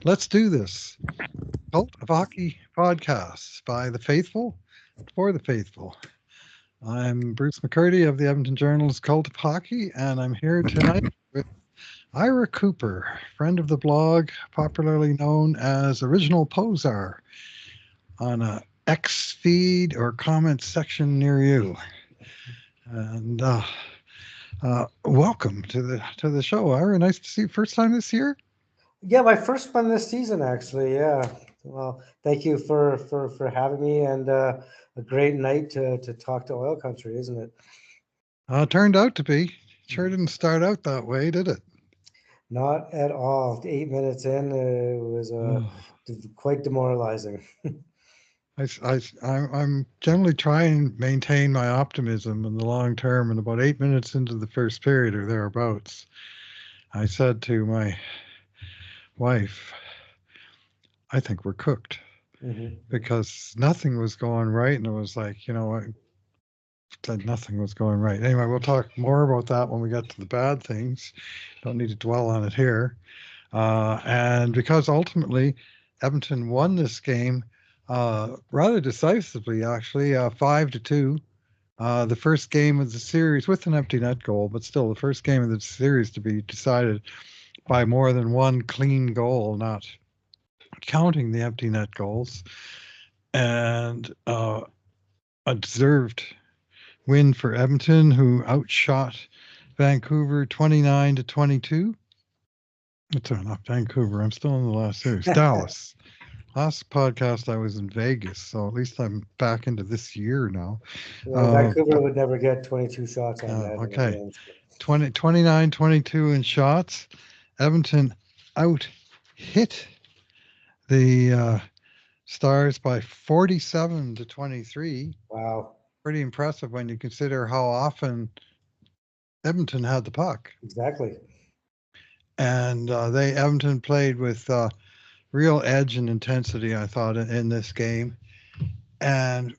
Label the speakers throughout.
Speaker 1: Let's do this. Cult of Hockey podcast by the faithful for the faithful. I'm Bruce McCurdy of the Edmonton Journal's Cult of Hockey, and I'm here tonight with Ira Cooper, friend of the blog, popularly known as Original Posar, on a X feed or comment section near you. And welcome to the show, Ira. Nice to see you. First time this year?
Speaker 2: Yeah, my first one this season, actually. Yeah. Well, thank you for having me, and a great night to talk to oil country, isn't it?
Speaker 1: Turned out to be. Sure didn't start out that way, did it?
Speaker 2: Not at all. 8 minutes in, it was quite demoralizing.
Speaker 1: I'm generally trying to maintain my optimism in the long term, and about 8 minutes into the first period or thereabouts, I said to my wife, I think we're cooked
Speaker 2: Hmm.
Speaker 1: because nothing was going right. And it was like, I said nothing was going right. Anyway, we'll talk more about that when we get to the bad things. Don't need to dwell on it here. And because ultimately Edmonton won this game rather decisively, actually, 5-2. The first game of the series with an empty net goal, but still the first game of the series to be decided by more than one clean goal, not counting the empty net goals, and a deserved win for Edmonton, who outshot Vancouver 29-22. It's not Vancouver. I'm still in the last series. Dallas. Last podcast I was in Vegas, so at least I'm back into this year now.
Speaker 2: Well, Vancouver would never get 22 shots on net in a
Speaker 1: Okay.
Speaker 2: game.
Speaker 1: 29-22 in shots. Edmonton out hit the Stars by 47-23.
Speaker 2: Wow.
Speaker 1: Pretty impressive when you consider how often Edmonton had the puck.
Speaker 2: Exactly.
Speaker 1: And Edmonton played with real edge and intensity, I thought, in this game. And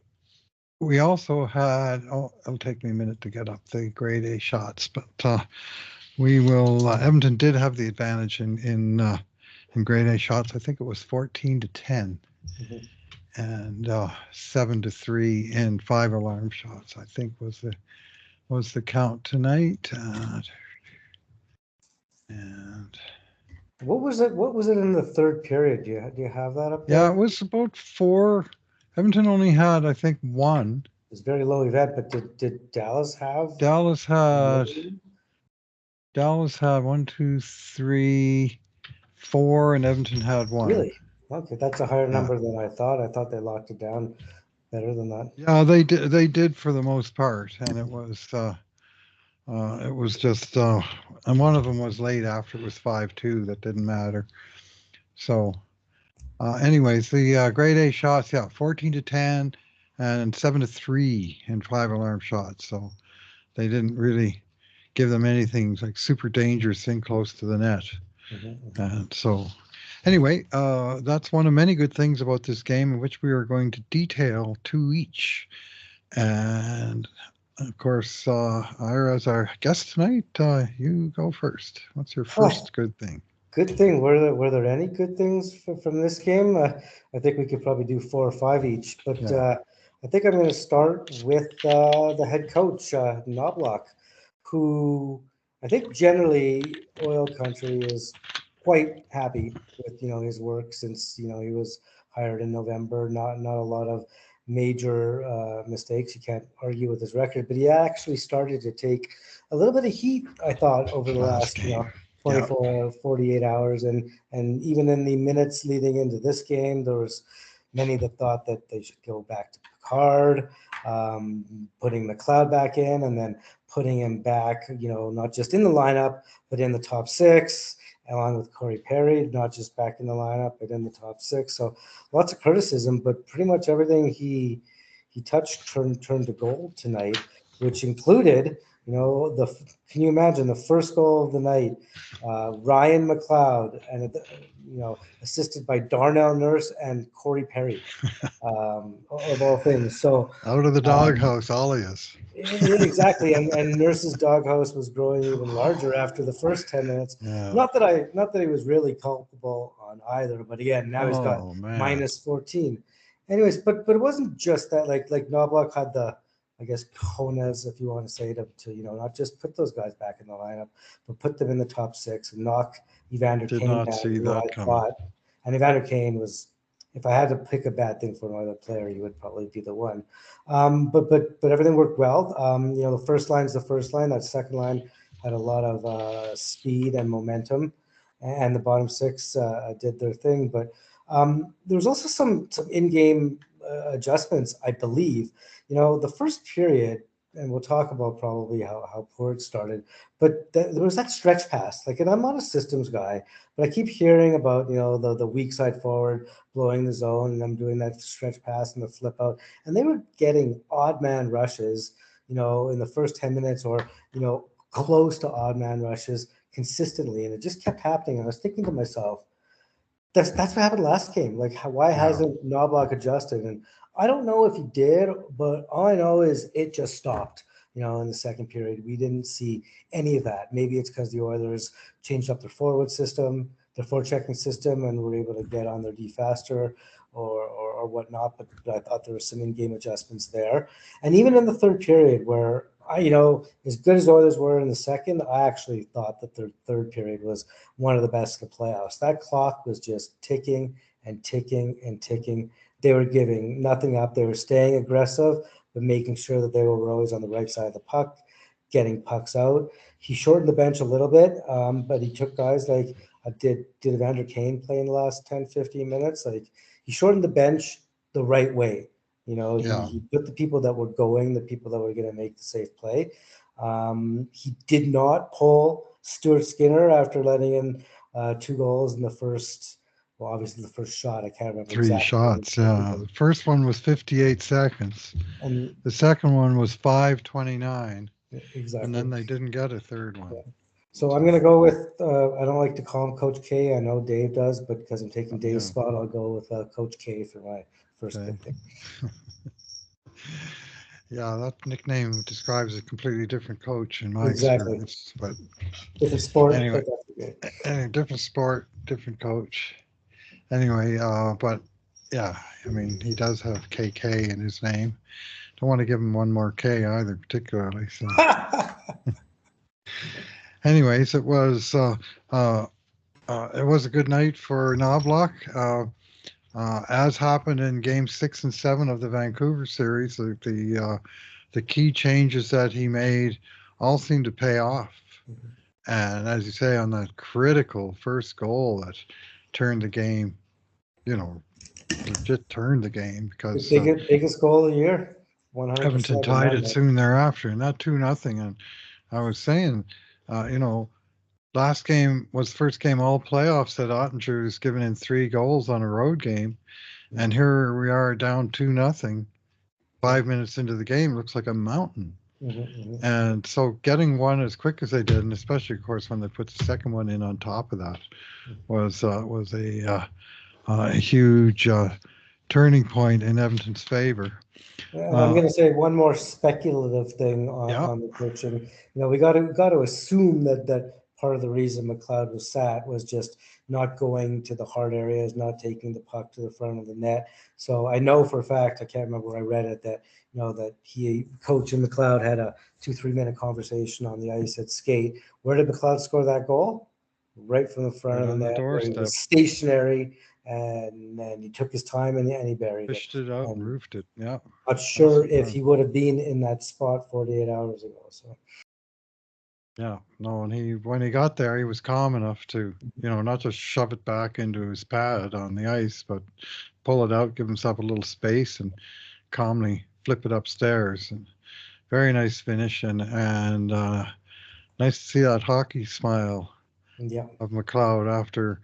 Speaker 1: we also had, it'll take me a minute to get up the grade A shots, but we will, Edmonton did have the advantage in grade A shots. I think it was 14-10
Speaker 2: Hmm.
Speaker 1: and 7-3 in 5 alarm shots, I think was the count tonight. And
Speaker 2: What was it? What was it in the third period? Do you have that up
Speaker 1: yeah,
Speaker 2: there?
Speaker 1: it was about 4. Edmonton only had, I think, 1.
Speaker 2: It's very low event, but did Dallas have
Speaker 1: Dallas had
Speaker 2: more?
Speaker 1: Dallas had 1, 2, 3, 4, and Edmonton had 1.
Speaker 2: Really? Okay, that's a higher
Speaker 1: Yeah,
Speaker 2: number than I thought. I thought they locked it down better than that.
Speaker 1: yeah, they did. They did for the most part, and it was just, and one of them was late after it was 5-2. That didn't matter. So, anyways, the grade A shots, yeah, 14-10 and 7-3 in 5 alarm shots. So they didn't really give them anything like super dangerous thing close to the net.
Speaker 2: Hmm.
Speaker 1: And so, anyway, that's one of many good things about this game, in which we are going to detail 2 each. And of course, Ira, as our guest tonight, you go first. What's your
Speaker 2: Oh,
Speaker 1: first good thing?
Speaker 2: good thing. Were there any good things from this game? I think we could probably do four or five each, but
Speaker 1: Yeah.
Speaker 2: I think I'm going to start with the head coach, Knobloch, who I think generally oil country is quite happy with his work since he was hired in November. Not a lot of major mistakes. You can't argue with his record, but he actually started to take a little bit of heat, I thought, over the
Speaker 1: Last
Speaker 2: last
Speaker 1: game. Yeah.
Speaker 2: 24 48 hours, and even in the minutes leading into this game, there was many that thought that they should go back to Picard, putting McLeod back in, and then putting him back, not just in the lineup, but in the top six, along with Corey Perry, not just back in the lineup, but in the top six. So lots of criticism, but pretty much everything he touched turned to gold tonight, which included, You know, can you imagine the first goal of the night? Ryan McLeod, and assisted by Darnell Nurse and Corey Perry, of all things. So
Speaker 1: Out of the doghouse, alias.
Speaker 2: exactly, and Nurse's doghouse was growing even larger after the first 10 minutes.
Speaker 1: Yeah.
Speaker 2: Not that he was really culpable on either, but again, now he's got minus 14. Anyways, but it wasn't just that. Like Knobloch had the, I guess, cojones, if you want to say, to not just put those guys back in the lineup, but put them in the top six and knock Evander
Speaker 1: Did
Speaker 2: Kane
Speaker 1: not
Speaker 2: down,
Speaker 1: see
Speaker 2: who
Speaker 1: that
Speaker 2: I
Speaker 1: coming.
Speaker 2: thought, and Evander Kane was, if I had to pick a bad thing for another player, he would probably be the one. But everything worked well. The first line's the first line. That second line had a lot of speed and momentum, and the bottom six did their thing. But there was also some in-game adjustments, I believe. The first period, and we'll talk about probably how poor it started, but there was that stretch pass. And I'm not a systems guy, but I keep hearing about the weak side forward blowing the zone, and them doing that stretch pass and the flip out, and they were getting odd man rushes, in the first 10 minutes, or close to odd man rushes consistently, and it just kept happening. I was thinking to myself, that's what happened last game. Why hasn't Knobloch adjusted? And I don't know if he did, but all I know is it just stopped. In the second period, we didn't see any of that. Maybe it's because the Oilers changed up their forward system, their forward-checking system, and were able to get on their D faster or whatnot. But I thought there were some in-game adjustments there. And even in the third period, where as good as Oilers were in the second, I actually thought that their third period was one of the best in the playoffs. That clock was just ticking and ticking and ticking. They were giving nothing up. They were staying aggressive, but making sure that they were always on the right side of the puck, getting pucks out. He shortened the bench a little bit, but he took guys like did Evander Kane play in the last 10, 15 minutes? He shortened the bench the right way. He put the people that were going, the people that were going to make the safe play. He did not pull Stuart Skinner after letting in 2 goals in the first. Well, obviously the first shot, I can't remember
Speaker 1: 3
Speaker 2: exactly.
Speaker 1: shots. Yeah, the first one was 58 seconds.
Speaker 2: And
Speaker 1: the second one was 5:29.
Speaker 2: Exactly.
Speaker 1: And then they didn't get a third one.
Speaker 2: Yeah. So I'm going to go with, I don't like to call him Coach K. I know Dave does, but because I'm taking Dave's spot, I'll go with Coach K for my first pick.
Speaker 1: Yeah, that nickname describes a completely different coach in my experience. But
Speaker 2: different sport.
Speaker 1: Anyway, different sport, different coach. Anyway, but yeah, I mean, he does have KK in his name. Don't want to give him one more K either, particularly. So, anyways, it was a good night for Knobloch. As happened in Game 6 and 7 of the Vancouver series, the key changes that he made all seemed to pay off.
Speaker 2: Mm-hmm.
Speaker 1: And as you say, on that critical first goal that turned the game, legit turned the game, because
Speaker 2: the biggest goal of the year. 100%.
Speaker 1: Edmonton tied it soon thereafter, and that 2-0. And I was saying, last game was the first game all playoffs that Ottinger was given in 3 goals on a road game, and here we are down 2-0. 5 minutes into the game, looks like a mountain.
Speaker 2: Mm-hmm.
Speaker 1: And so getting one as quick as they did, and especially, of course, when they put the second one in on top of that, was a huge turning point in Edmonton's favor.
Speaker 2: And I'm going to say one more speculative thing on the coaching. We got to assume that part of the reason McLeod was sat was just not going to the hard areas, not taking the puck to the front of the net. So I know for a fact, I can't remember where I read it, that that Coach and McLeod had a 2-3 minute conversation on the ice at skate. Where did McLeod score that goal? Right from the front of the net, where he was stationary, and he took his time and he buried
Speaker 1: Fished it out and roofed it. Yeah.
Speaker 2: Not sure if he would have been in that spot 48 hours ago. So.
Speaker 1: Yeah, no, and when he got there, he was calm enough to, not just shove it back into his pad on the ice, but pull it out, give himself a little space, and calmly flip it upstairs. And very nice finish, and nice to see that hockey smile of McLeod after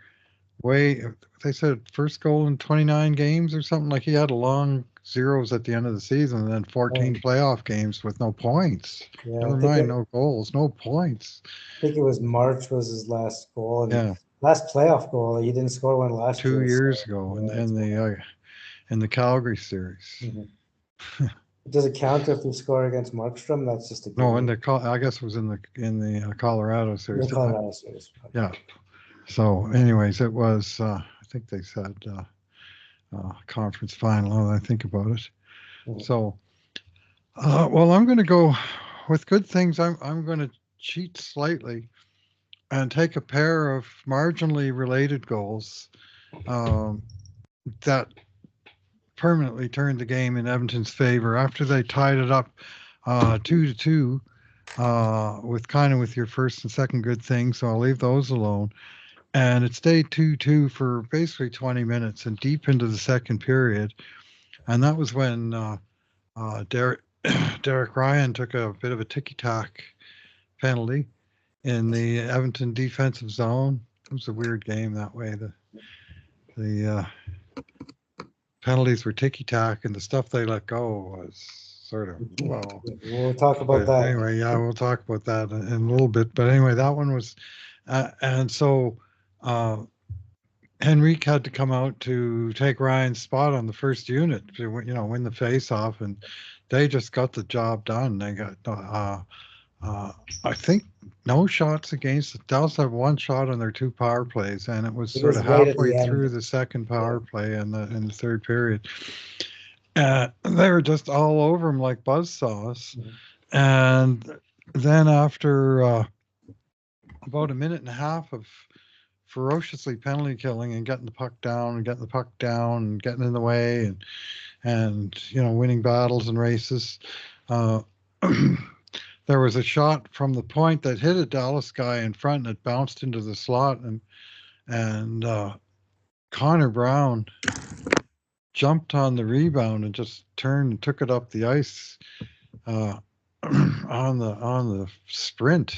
Speaker 1: they said first goal in 29 games or something. Like, he had a long zeros at the end of the season, and then 14 playoff games with no points.
Speaker 2: Yeah,
Speaker 1: Never mind, no goals, no points.
Speaker 2: I think it was March was his last goal, and
Speaker 1: Yeah,
Speaker 2: last playoff goal. He didn't score one last
Speaker 1: 2
Speaker 2: year.
Speaker 1: years
Speaker 2: So,
Speaker 1: ago
Speaker 2: yeah,
Speaker 1: in the Calgary series.
Speaker 2: Mm-hmm. Does it count if you score against Markstrom? That's just a game.
Speaker 1: No, I guess it was in the Colorado series.
Speaker 2: The Colorado series.
Speaker 1: Yeah. So, anyways, it was. I think they said conference final. Now that I think about it.
Speaker 2: Mm-hmm.
Speaker 1: So, well, I'm going to go with good things. I'm going to cheat slightly and take a pair of marginally related goals that permanently turned the game in Edmonton's favor after they tied it up 2-2 with your first and second good thing. So I'll leave those alone. And it stayed 2-2 for basically 20 minutes and deep into the second period. And that was when Derek Ryan took a bit of a ticky-tack penalty in the Edmonton defensive zone. It was a weird game that way. The penalties were ticky-tack, and the stuff they let go was sort of, well.
Speaker 2: We'll talk about that.
Speaker 1: Anyway, yeah, we'll talk about that in a little bit. But anyway, that one was, and so Henrique had to come out to take Ryan's spot on the first unit to win the face-off, and they just got the job done. They got, I think, no shots against. The Dallas had one shot on their 2 power plays, and it was sort of halfway through the second power play in the third period. They were just all over him like buzzsaws. Mm-hmm. And then after about a minute and a half of ferociously penalty killing and getting the puck down and getting in the way and winning battles and races, there was a shot from the point that hit a Dallas guy in front and it bounced into the slot, and Connor Brown jumped on the rebound and just turned and took it up the ice on the sprint,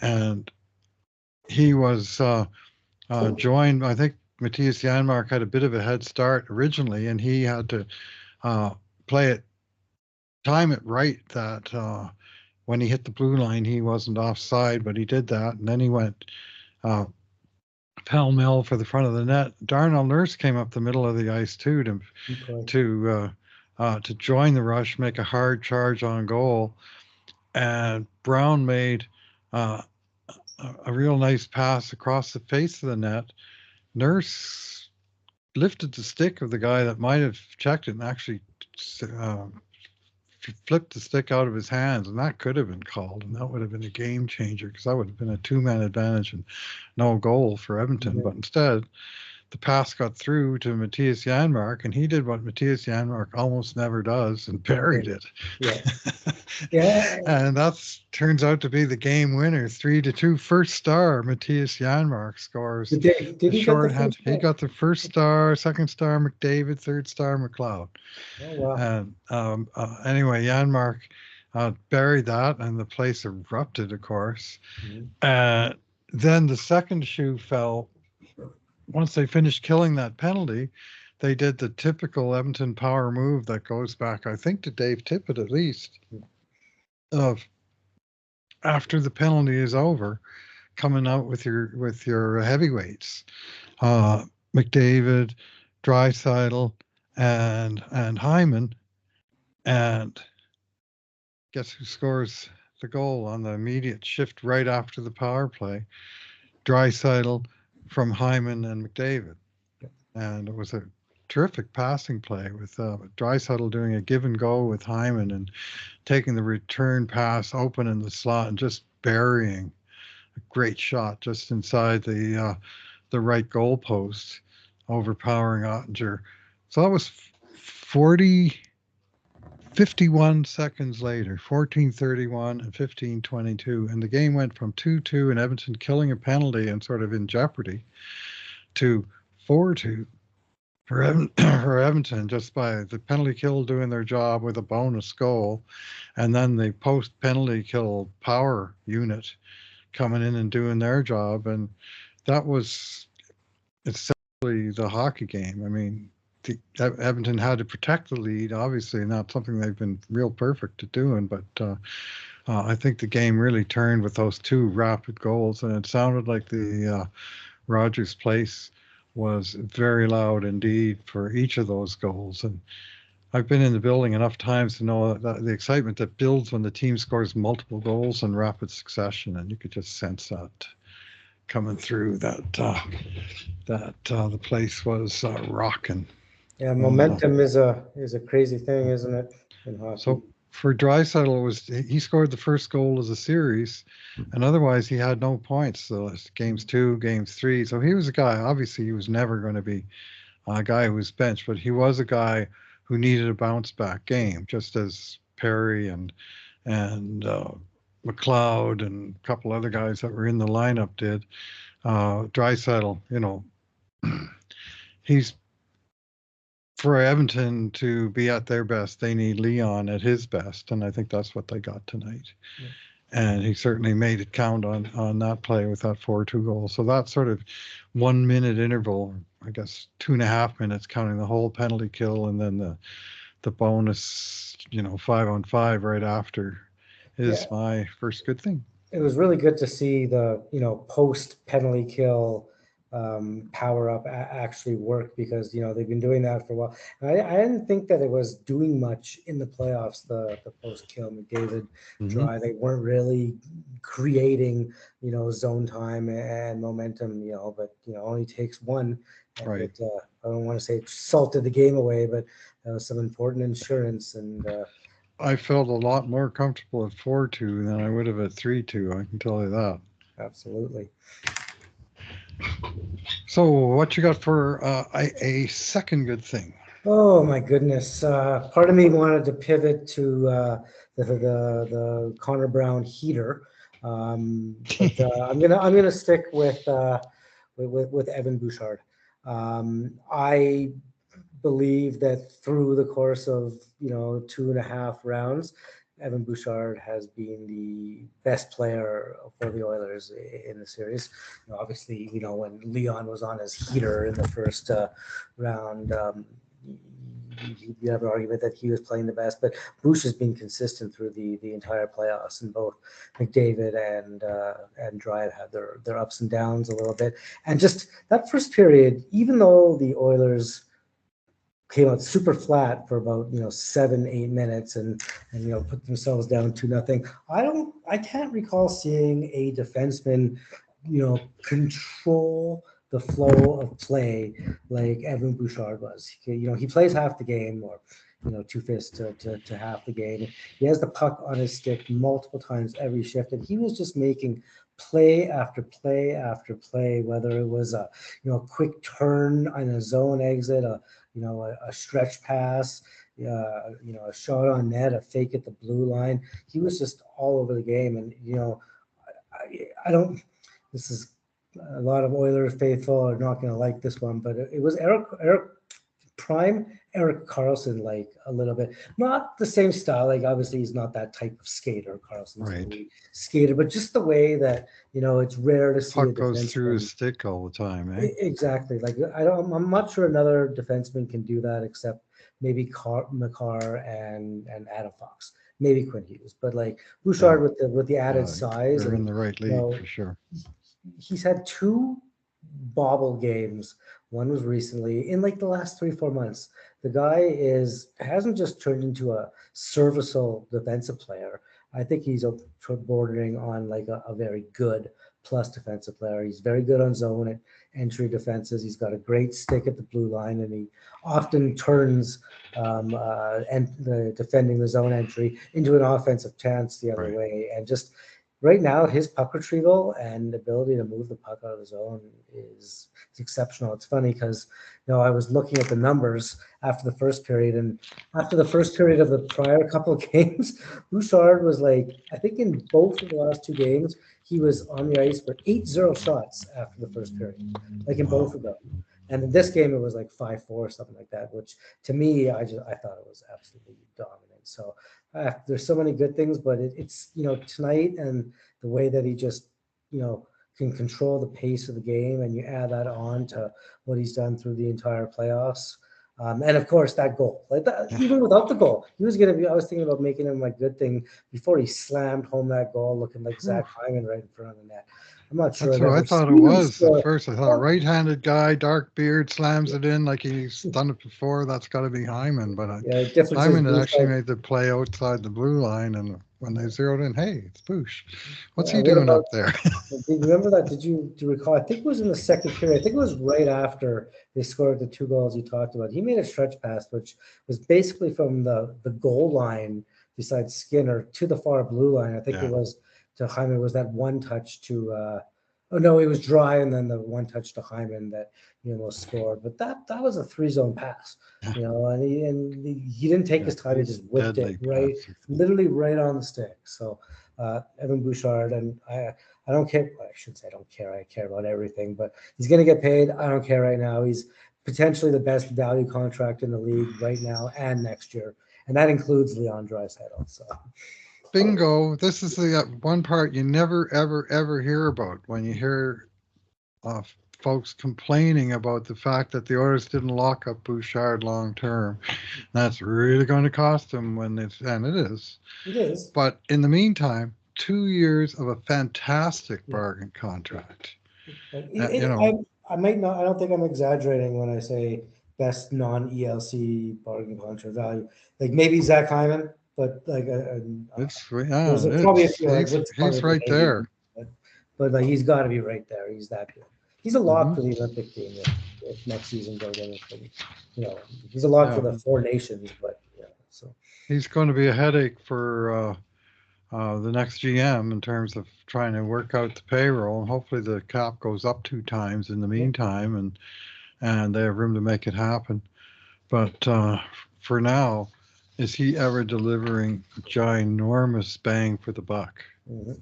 Speaker 1: and he was joined. I think Matthias Janmark had a bit of a head start originally, and he had to time it right that when he hit the blue line, he wasn't offside, but he did that, and then he went pell-mell for the front of the net. Darnell Nurse came up the middle of the ice too to join the rush, make a hard charge on goal, and Brown made a real nice pass across the face of the net. Nurse lifted the stick of the guy that might have checked it and actually flipped the stick out of his hands, and that could have been called, and that would have been a game changer because that would have been a 2-man advantage and no goal for Edmonton. Mm-hmm. But instead, the pass got through to Matthias Janmark, and he did what Matthias Janmark almost never does and buried it. Yeah. And that turns out to be the game winner, 3-2. First star, Matthias Janmark scores.
Speaker 2: Did he shorthand?
Speaker 1: He got the first star, second star McDavid, third star McLeod.
Speaker 2: Oh, wow.
Speaker 1: And anyway, Janmark buried that, and the place erupted, of course. Mm-hmm. Then the second shoe fell. Once they finished killing that penalty, they did the typical Edmonton power move that goes back, I think, to Dave Tippett at least, of after the penalty is over, coming out with your heavyweights, McDavid, Draisaitl, and Hyman, and guess who scores the goal on the immediate shift right after the power play? Draisaitl from Hyman and McDavid. And it was a terrific passing play with Draisaitl doing a give and go with Hyman and taking the return pass open in the slot and just burying a great shot just inside the right goal post, overpowering Ottinger. So that was 51 seconds later, 14:31 and 15:22, and the game went from 2-2 and Edmonton killing a penalty and sort of in jeopardy to 4-2 for Edmonton, just by the penalty kill doing their job with a bonus goal, and then the post penalty kill power unit coming in and doing their job, and that was essentially the hockey game. I mean, Edmonton had to protect the lead, obviously, not something they've been real perfect at doing. But I think the game really turned with those two rapid goals, and it sounded like the Rogers Place was very loud indeed for each of those goals. And I've been in the building enough times to know that the excitement that builds when the team scores multiple goals in rapid succession, and you could just sense that coming through. The place was rocking.
Speaker 2: Yeah, momentum is a crazy thing, isn't it, in hockey?
Speaker 1: So for Draisaitl, he scored the first goal of the series, and otherwise he had no points. So it's games 2, games 3. So he was a guy. Obviously, he was never going to be a guy who was benched, but he was a guy who needed a bounce back game, just as Perry and McLeod and a couple other guys that were in the lineup did. Draisaitl, he's for Edmonton to be at their best, they need Leon at his best, and I think that's what they got tonight. Yeah. And he certainly made it count on that play with that 4-2 goal. So that sort of 1 minute interval, I guess 2.5 minutes, counting the whole penalty kill and then the bonus, 5-on-5 right after, is my first good thing.
Speaker 2: It was really good to see the post penalty kill power up actually work, because they've been doing that for a while. And I didn't think that it was doing much in the playoffs. The post kill McDavid drive, they weren't really creating zone time and momentum. But only takes one. And
Speaker 1: right.
Speaker 2: I don't want to say it salted the game away, but that was some important insurance. And
Speaker 1: I felt a lot more comfortable at 4-2 than I would have at 3-2. I can tell you that.
Speaker 2: Absolutely.
Speaker 1: So what you got for a second good thing?
Speaker 2: Oh my goodness! Part of me wanted to pivot to the Connor Brown heater, but I'm gonna stick with Evan Bouchard. I believe that through the course of 2.5 rounds, Evan Bouchard has been the best player for the Oilers in the series. Obviously, when Leon was on his heater in the first round, you have an argument that he was playing the best, but Bouch has been consistent through the entire playoffs, and both McDavid and Dryden had their ups and downs a little bit. And just that first period, even though the Oilers came out super flat for about 7-8 minutes and put themselves down 2-0. I can't recall seeing a defenseman control the flow of play like Evan Bouchard was. He plays half the game, or 2/5 to half the game. He has the puck on his stick multiple times every shift, and he was just making play after play after play, whether it was a quick turn on a zone exit, a stretch pass, a shot on net, a fake at the blue line. He was just all over the game. And, I don't, this is a lot of Oilers faithful are not going to like this one, but it was prime Erik Karlsson, like a little bit, not the same style. Like obviously he's not that type of skater. Karlsson's a skater, but just the way that it's rare to see
Speaker 1: puck goes through his stick all the time.
Speaker 2: Exactly. Like I'm not sure another defenseman can do that except maybe Makar and Adam Fox, maybe Quinn Hughes. But like Bouchard with the added size,
Speaker 1: they're in the right league for sure.
Speaker 2: He's had 2 bobble games. One was recently in like the last 3-4 months. The guy hasn't just turned into a serviceable defensive player. I think he's bordering on like a very good plus defensive player. He's very good on zone entry defenses. He's got a great stick at the blue line, and he often turns defending the zone entry into an offensive chance the other way. And just right now, his puck retrieval and ability to move the puck out of the zone is exceptional. It's funny because I was looking at the numbers after the first period, and after the first period of the prior couple of games, Bouchard was like, I think in both of the last 2 games, he was on the ice for 8-0 shots after the first period, like in both of them. And in this game, it was like 5-4 or something like that, which to me, I thought it was absolutely dominant. So there's so many good things, but it's tonight and the way that he just can control the pace of the game, and you add that on to what he's done through the entire playoffs. And of course that goal, like that, even without the goal, he was gonna be. I was thinking about making him a good thing before he slammed home that goal, looking like Zach Hyman right in front of the net. I'm not sure
Speaker 1: That's
Speaker 2: I've
Speaker 1: what I
Speaker 2: ever
Speaker 1: thought it
Speaker 2: seen him
Speaker 1: was at
Speaker 2: score.
Speaker 1: first. I thought right-handed guy, dark beard, slams it in like he's done it before. That's got to be Hyman. But
Speaker 2: Yeah, the difference is
Speaker 1: Hyman had actually
Speaker 2: Bouchard.
Speaker 1: made the play outside the blue line, and when they zeroed in, hey, it's Bush. What's
Speaker 2: Yeah,
Speaker 1: he
Speaker 2: what
Speaker 1: doing
Speaker 2: about?
Speaker 1: up there?
Speaker 2: Do you remember that? Do you recall? I think it was in the second period. I think it was right after they scored the 2 goals you talked about. He made a stretch pass, which was basically from the goal line beside Skinner to the far blue line. I think
Speaker 1: Yeah.
Speaker 2: it was to Hyman. Was that one touch to? Oh no, it was dry, and then the one touch to Hyman that scored. But that was a 3-zone pass, and he didn't take his time. He just whipped it
Speaker 1: Deadly
Speaker 2: right,
Speaker 1: pass.
Speaker 2: literally right on the stick. So Evan Bouchard, and I don't care. I shouldn't say I don't care. I care about everything, but he's going to get paid. I don't care right now. He's potentially the best value contract in the league right now and next year, and that includes Leon Draisaitl. So
Speaker 1: Bingo. This is the one part you never, ever, ever hear about when you hear folks complaining about the fact that the Oilers didn't lock up Bouchard long term. That's really going to cost them and it is.
Speaker 2: it is.
Speaker 1: But in the meantime, 2 years of a fantastic bargain contract.
Speaker 2: I might not. I don't think I'm exaggerating when I say best non-ELC bargain contract value. Like maybe Zach Hyman, but like there's probably a few.
Speaker 1: He's right there.
Speaker 2: But like he's got to be right there. He's that good. He's a lock for the
Speaker 1: Mm-hmm.
Speaker 2: Olympic team if next season goes anything. He's a lock for the 4 nations. But so
Speaker 1: he's going to be a headache for the next GM in terms of trying to work out the payroll, and hopefully the cap goes up 2 times in the meantime, and they have room to make it happen. But for now, is he ever delivering ginormous bang for the buck?
Speaker 2: mm-hmm.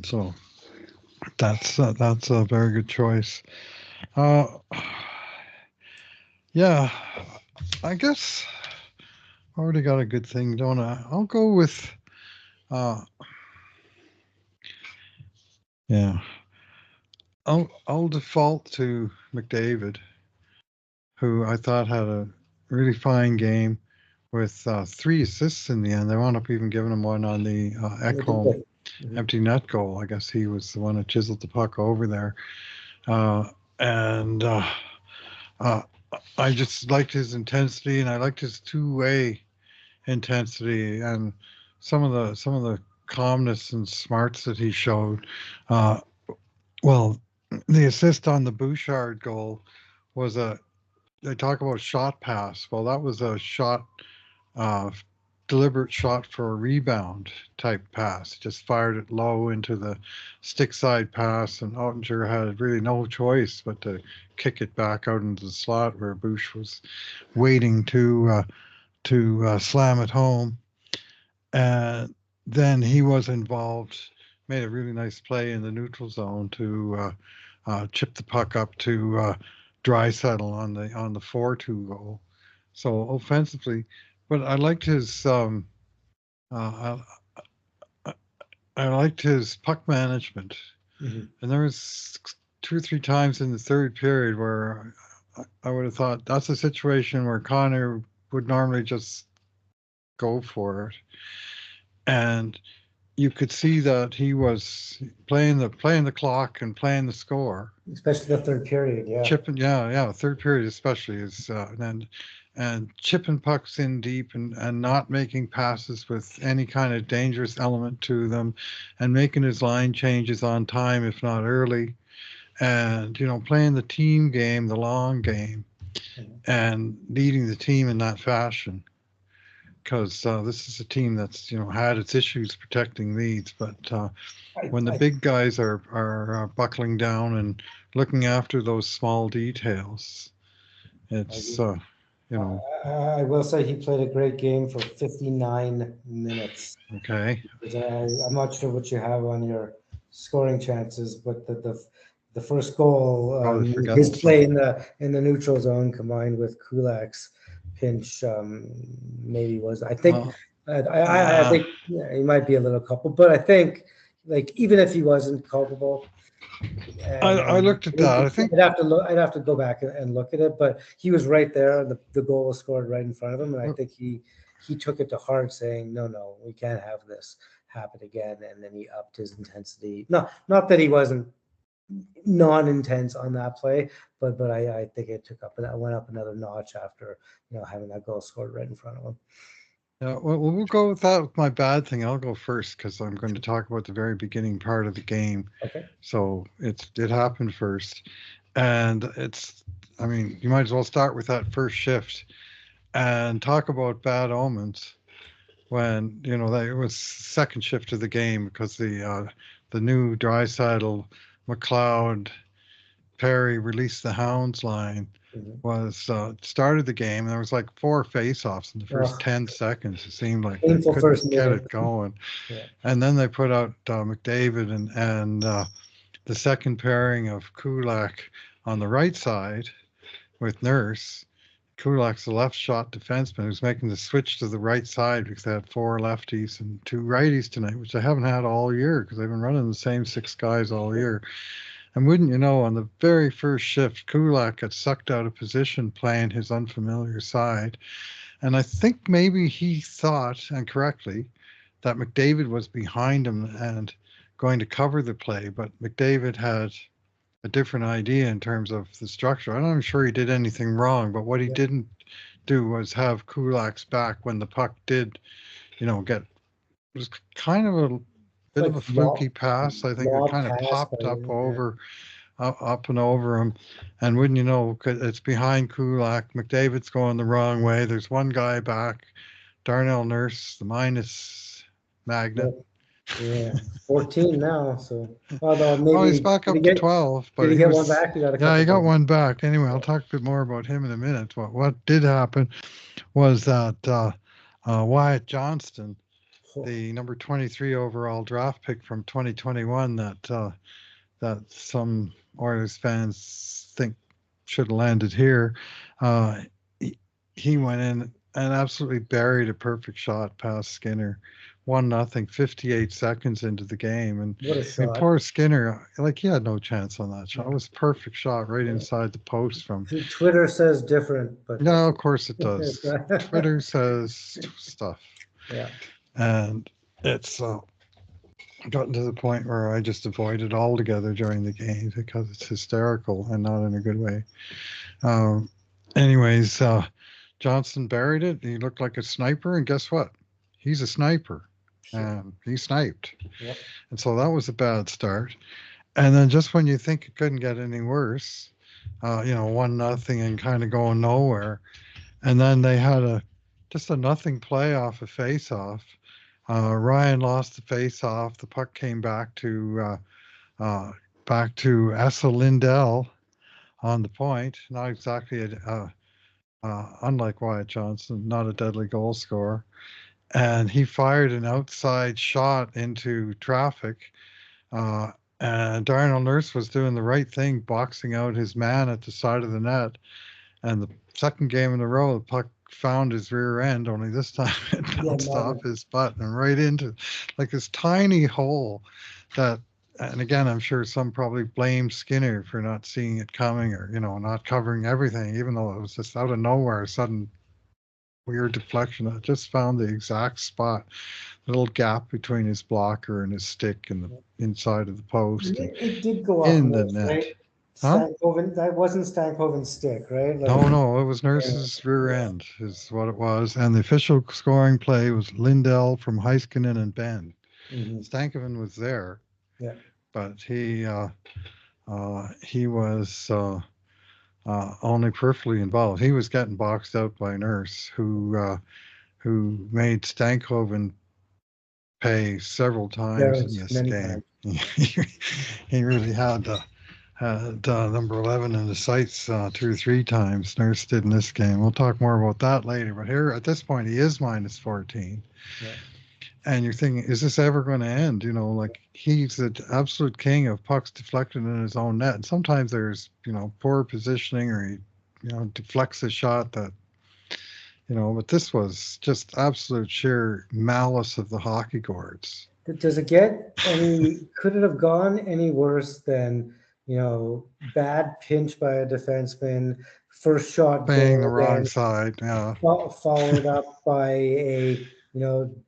Speaker 1: So that's a very good choice. Uh, yeah, I guess I already got a good thing, don't I? I'll go with. Yeah, I'll default to McDavid, who I thought had a really fine game with 3 assists in the end. They wound up even giving him one on the Ekholm empty net goal. I guess he was the one that chiseled the puck over there. And I just liked his intensity, and I liked his two-way intensity, and some of the calmness and smarts that he showed. Well, the assist on the Bouchard goal was they talk about shot pass. Well, that was a shot, uh, deliberate shot for a rebound type pass. Just fired it low into the stick side pass, and Ottinger had really no choice but to kick it back out into the slot where Bush was waiting to slam it home. And then he was involved, made a really nice play in the neutral zone to chip the puck up to Draisaitl on the 4-2 goal. So offensively, but I liked his uh, I liked his puck management, and there was 2 or 3 times in the third period where I would have thought that's a situation where Connor would normally just go for it, and you could see that he was playing the clock and playing the score.
Speaker 2: Especially the third period, yeah.
Speaker 1: Chipping, third period especially is and chipping pucks in deep and not making passes with any kind of dangerous element to them, and making his line changes on time if not early, and playing the team game, the long game, and leading the team in that fashion. Because this is a team that's had its issues protecting leads, but when the big guys are buckling down and looking after those small details, it's
Speaker 2: I will say he played a great game for 59 minutes.
Speaker 1: Okay.
Speaker 2: I'm not sure what you have on your scoring chances, but the first goal, his play in the neutral zone combined with Kulak's pinch, maybe was. I think I think he might be a little culpable, but I think like even if he wasn't culpable,
Speaker 1: I
Speaker 2: And
Speaker 1: looked at that. I think
Speaker 2: I'd have to go back and look at it, but he was right there. The goal was scored right in front of him, and I think he took it to heart, saying, "No, we can't have this happen again." And then he upped his intensity. No, not that he wasn't non-intense on that play, but I think it went up another notch after having that goal scored right in front of him.
Speaker 1: yeah, well, we'll go with that with my bad thing. I'll go first because I'm going to talk about the very beginning part of the game.
Speaker 2: Okay.
Speaker 1: So it happened first, and I mean, you might as well start with that first shift and talk about bad omens when that it was second shift of the game because the new Draisaitl, McLeod, Perry released the Hounds line
Speaker 2: Mhm.
Speaker 1: was started the game and there was like four face-offs in the first
Speaker 2: Oh,
Speaker 1: 10 seconds. It seemed like they
Speaker 2: painful
Speaker 1: couldn't
Speaker 2: first
Speaker 1: get
Speaker 2: minute.
Speaker 1: it going.
Speaker 2: Yeah.
Speaker 1: And then they put out McDavid and the second pairing of Kulak on the right side with Nurse. Kulak's the left shot defenseman who's making the switch to the right side because they had four lefties and two righties tonight, which they haven't had all year because they've been running the same six guys all year. And wouldn't you know, on the very first shift, Kulak got sucked out of position playing his unfamiliar side. And I think maybe he thought, and correctly, that McDavid was behind him and going to cover the play, but McDavid had a different idea in terms of the structure. I'm not sure he did anything wrong, but what he
Speaker 2: Yeah.
Speaker 1: didn't do was have Kulak's back when the puck did, get, it was kind of a bit of
Speaker 2: Like
Speaker 1: a fluky pass. I think it
Speaker 2: mob
Speaker 1: kind of
Speaker 2: pass,
Speaker 1: popped
Speaker 2: but
Speaker 1: up and over him. And wouldn't you know, it's behind Kulak. McDavid's going the wrong way. There's one guy back, Darnell Nurse, the minus
Speaker 2: yeah,
Speaker 1: magnet.
Speaker 2: yeah, 14 now. So although
Speaker 1: Oh, he's
Speaker 2: maybe
Speaker 1: back up to 12,
Speaker 2: did
Speaker 1: but
Speaker 2: he
Speaker 1: he
Speaker 2: get one
Speaker 1: was,
Speaker 2: back? He got a
Speaker 1: yeah,
Speaker 2: couple
Speaker 1: he got
Speaker 2: points.
Speaker 1: one back. Anyway, I'll talk a bit more about him in a minute. What did happen was that Wyatt Johnston,
Speaker 2: Oh,
Speaker 1: the number 23 overall draft pick from 2021, that some Oilers fans think should have landed here. Uh, he, he went in and absolutely buried a perfect shot past Skinner. 1-0, 58 seconds into the game. And
Speaker 2: what a
Speaker 1: I mean,
Speaker 2: shot!
Speaker 1: poor Skinner, like he had no chance on that shot.
Speaker 2: Yeah.
Speaker 1: It was a perfect shot right
Speaker 2: Yeah.
Speaker 1: inside the post from.
Speaker 2: Twitter says different, but
Speaker 1: No, of course it
Speaker 2: it's
Speaker 1: does. Twitter says stuff.
Speaker 2: yeah.
Speaker 1: And it's gotten to the point where I just avoid it altogether during the game because it's hysterical and not in a good way. Um, anyways, Johnson buried it. He looked like a sniper, and guess what? He's a sniper, and he sniped.
Speaker 2: Yep.
Speaker 1: And so that was a bad start. And then just when you think it couldn't get any worse, 1-0 and kind of going nowhere, and then they had just a nothing play off a face-off. Ryan lost the face-off. The puck came back to Asa Lindell on the point. Not exactly unlike Wyatt Johnson, not a deadly goal scorer. And he fired an outside shot into traffic. Uh, and Darnell Nurse was doing the right thing, boxing out his man at the side of the net. And the second game in a row, the puck found his rear end, only this time it
Speaker 2: Yeah,
Speaker 1: bounced
Speaker 2: no,
Speaker 1: off his butt and right into like this tiny hole that, and again, I'm sure some probably blame Skinner for not seeing it coming or, not covering everything, even though it was just out of nowhere, a sudden weird deflection. I just found the exact spot, the little gap between his blocker and his stick and the inside of the post and
Speaker 2: it did go off
Speaker 1: in the
Speaker 2: Nurse,
Speaker 1: net.
Speaker 2: right?
Speaker 1: Huh?
Speaker 2: Stankoven, that wasn't Stankoven's stick, right? Like,
Speaker 1: No, no, it was
Speaker 2: yeah,
Speaker 1: Nurse's rear
Speaker 2: yeah.
Speaker 1: end, is what it was. And the official scoring play was Lindell from Heiskanen and Ben.
Speaker 2: Hmm.
Speaker 1: Stankoven was there,
Speaker 2: Yeah.
Speaker 1: but he was only peripherally involved. He was getting boxed out by Nurse, who made Stankoven pay several times
Speaker 2: Very
Speaker 1: in this
Speaker 2: many
Speaker 1: game.
Speaker 2: times.
Speaker 1: He really had number 11 in the sights 2 or 3 times. Nurse did in this game. We'll talk more about that later. But here at this point, he is minus 14.
Speaker 2: Yeah.
Speaker 1: And you're thinking, is this ever going to end? Like he's the absolute king of pucks deflected in his own net. And sometimes there's, poor positioning or he, deflects a shot that, but this was just absolute sheer malice of the hockey gourds.
Speaker 2: Does it get any, could it have gone any worse than, bad pinch by a defenseman, first shot
Speaker 1: Playing the
Speaker 2: goal
Speaker 1: wrong
Speaker 2: against,
Speaker 1: side. Yeah.
Speaker 2: followed up by a,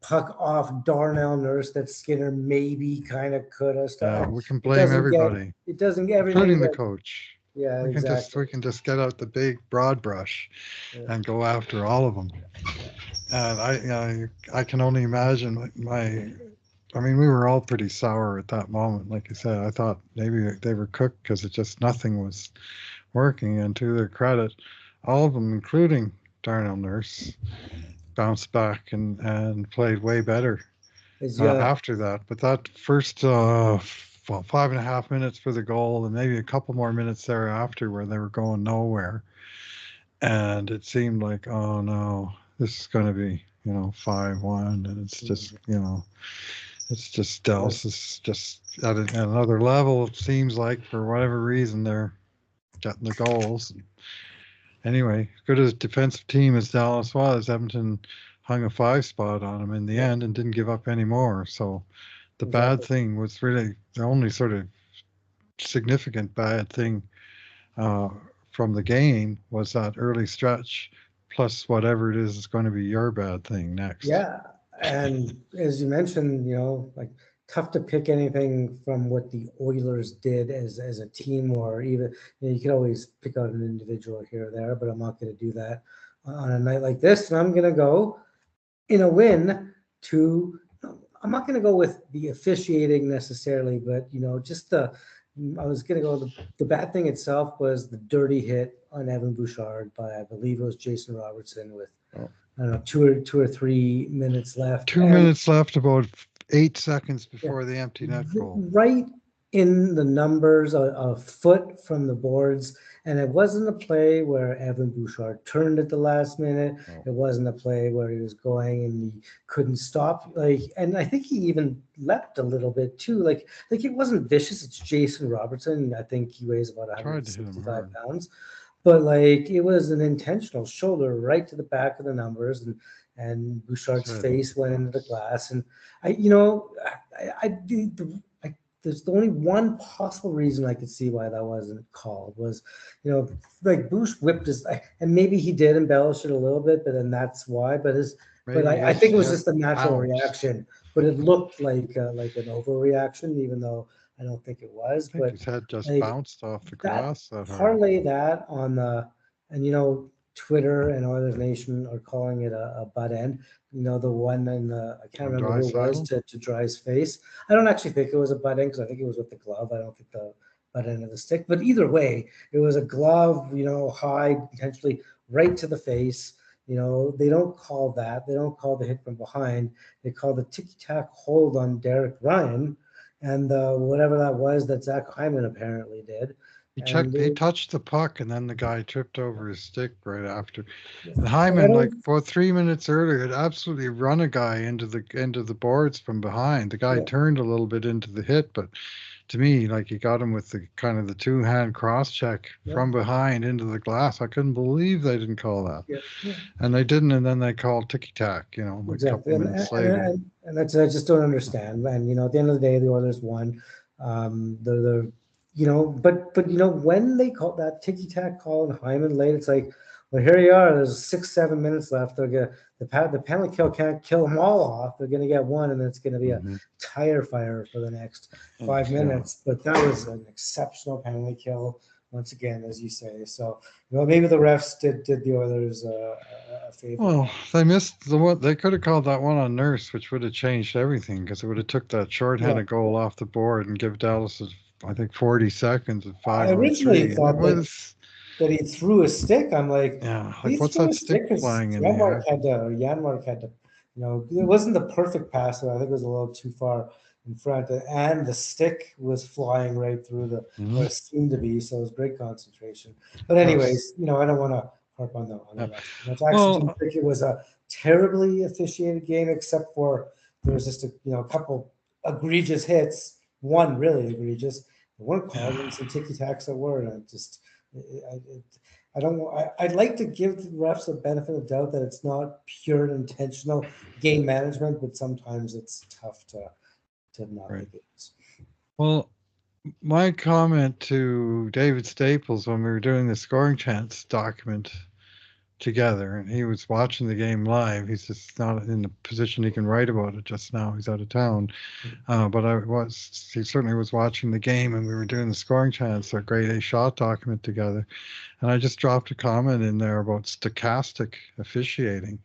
Speaker 2: puck off Darnell Nurse that Skinner maybe kind of could have
Speaker 1: Yeah.
Speaker 2: stopped.
Speaker 1: We can
Speaker 2: It
Speaker 1: blame
Speaker 2: doesn't get,
Speaker 1: everybody,
Speaker 2: it doesn't get everything
Speaker 1: including the
Speaker 2: that,
Speaker 1: coach.
Speaker 2: yeah,
Speaker 1: We can just
Speaker 2: exactly.
Speaker 1: we can just get out the big broad brush
Speaker 2: Yeah,
Speaker 1: and go after all of them.
Speaker 2: yeah,
Speaker 1: And I can only imagine I mean, we were all pretty sour at that moment. Like I said, I thought maybe they were cooked because it just nothing was working. And to their credit, all of them, including Darnell Nurse, bounced back and played way better
Speaker 2: is yeah,
Speaker 1: after that. But that first 5.5 minutes for the goal, and maybe a couple more minutes thereafter, where they were going nowhere, and it seemed like, oh no, this is going to be 5-1, and it's just it's just
Speaker 2: yeah,
Speaker 1: Dallas is just at another level. It seems like for whatever reason they're getting the goals. Anyway, good as defensive team as Dallas was, Edmonton hung a 5 spot on them in the
Speaker 2: yeah,
Speaker 1: end and didn't give up any more. So the bad
Speaker 2: exactly.
Speaker 1: thing was really the only sort of significant bad thing uh, from the game was that early stretch, plus whatever it is going to be your bad thing next.
Speaker 2: Yeah, and as you mentioned, like tough to pick anything from what the Oilers did as a team, or even you could always pick out an individual here or there, but I'm not going to do that on a night like this. And I'm going to go in a win to. I'm not going to go with the officiating necessarily, but just the. I was going to go. The bad thing itself was the dirty hit on Evan Bouchard by, I believe it was Jason Robertson with,
Speaker 1: Oh.
Speaker 2: I don't know, 2 or 3 minutes left,
Speaker 1: Two
Speaker 2: and
Speaker 1: minutes left, about 8 seconds
Speaker 2: yeah,
Speaker 1: before the empty net goal.
Speaker 2: right in the numbers, a foot from the boards. And it wasn't a play where Evan Bouchard turned at the last minute.
Speaker 1: Oh,
Speaker 2: It wasn't a play where he was going and he couldn't stop. And I think he even leapt a little bit too. Like it wasn't vicious. It's Jason Robertson. I think he weighs about
Speaker 1: tried to hit him
Speaker 2: 165
Speaker 1: hard.
Speaker 2: pounds. But like it was an intentional shoulder right to the back of the numbers, and
Speaker 1: His
Speaker 2: Bouchard's
Speaker 1: head
Speaker 2: face went into the
Speaker 1: was.
Speaker 2: glass. And I do there's the only one possible reason I could see why that wasn't called was, like Bush whipped his, and maybe he did embellish it a little bit, but then that's why. But
Speaker 1: Maybe
Speaker 2: I
Speaker 1: his
Speaker 2: think it was
Speaker 1: head
Speaker 2: just a natural
Speaker 1: bounced.
Speaker 2: reaction. But it looked like an overreaction, even though I don't think it was.
Speaker 1: I think
Speaker 2: But
Speaker 1: his head just
Speaker 2: like
Speaker 1: bounced off the
Speaker 2: that,
Speaker 1: glass that hard.
Speaker 2: parlay that on the, and Twitter and Oilers Nation are calling it a butt end. The one in the, I can't
Speaker 1: On
Speaker 2: remember who it was,
Speaker 1: Draisaitl?
Speaker 2: to Dry's face. I don't actually think it was a butt end because I think it was with the glove. I don't think the butt end of the stick. But either way, it was a glove, high, potentially right to the face. They don't call that. They don't call the hit from behind. They call the ticky tack hold on Derek Ryan, and whatever that was that Zach Hyman apparently did. And
Speaker 1: He touched the puck, and then the guy tripped over his stick right after. And
Speaker 2: and I
Speaker 1: Hyman, like
Speaker 2: don't,
Speaker 1: about 3 minutes earlier, had absolutely run a guy into the boards from behind. The guy
Speaker 2: yeah,
Speaker 1: turned a little bit into the hit, but to me, like he got him with the kind of the two-hand cross check
Speaker 2: yeah,
Speaker 1: from behind into the glass. I couldn't believe they didn't call that,
Speaker 2: yeah, yeah.
Speaker 1: and they didn't. And then they called ticky tack, like a
Speaker 2: Exactly,
Speaker 1: couple minutes later.
Speaker 2: and that's, I just don't understand. And at the end of the day, the Oilers won. The but when they called that ticky tack call and Hyman late, it's like, well, here you are. There's 6 7 minutes left. They're gonna the penalty kill can't kill them all off. They're gonna get one, and it's gonna be a
Speaker 1: Hmm.
Speaker 2: tire fire for the next
Speaker 1: And,
Speaker 2: five
Speaker 1: yeah.
Speaker 2: minutes. But that was an exceptional penalty kill once again, as you say. So maybe the refs did the Oilers a favor.
Speaker 1: Well, they missed the one. They could have called that one on Nurse, which would have changed everything because it would have took that
Speaker 2: Yeah.
Speaker 1: shorthanded goal off the board and give Dallas, I think, 40 seconds at
Speaker 2: I
Speaker 1: five on
Speaker 2: originally
Speaker 1: three, and it
Speaker 2: thought
Speaker 1: was,
Speaker 2: that he threw a stick. I'm like,
Speaker 1: yeah,
Speaker 2: he
Speaker 1: like what's
Speaker 2: threw a
Speaker 1: that stick
Speaker 2: stick because
Speaker 1: flying in the air?
Speaker 2: Janmark had to, it wasn't the perfect pass, so I think it was a little too far in front, and the stick was flying right through
Speaker 1: Hmm.
Speaker 2: or it seemed to be, so it was great concentration. But
Speaker 1: Plus,
Speaker 2: anyways, I don't want to harp on the
Speaker 1: yeah.
Speaker 2: rest too much. I actually
Speaker 1: Well,
Speaker 2: didn't think it was a terribly officiated game, except for there was just a couple egregious hits, one really egregious. They weren't called,
Speaker 1: yeah.
Speaker 2: and some ticky tacks that were, and I just. I don't. I'd like to give the refs the benefit of doubt that it's not pure intentional game management, but sometimes it's tough not
Speaker 1: Right.
Speaker 2: the case.
Speaker 1: Well, my comment to David Staples when we were doing the scoring chance document together, and he was watching the game live. He's just not in the position he can write about it just now. He's out of town. But he certainly was watching the game, and we were doing the scoring chance, our grade A shot document together. And I just dropped a comment in there about stochastic officiating,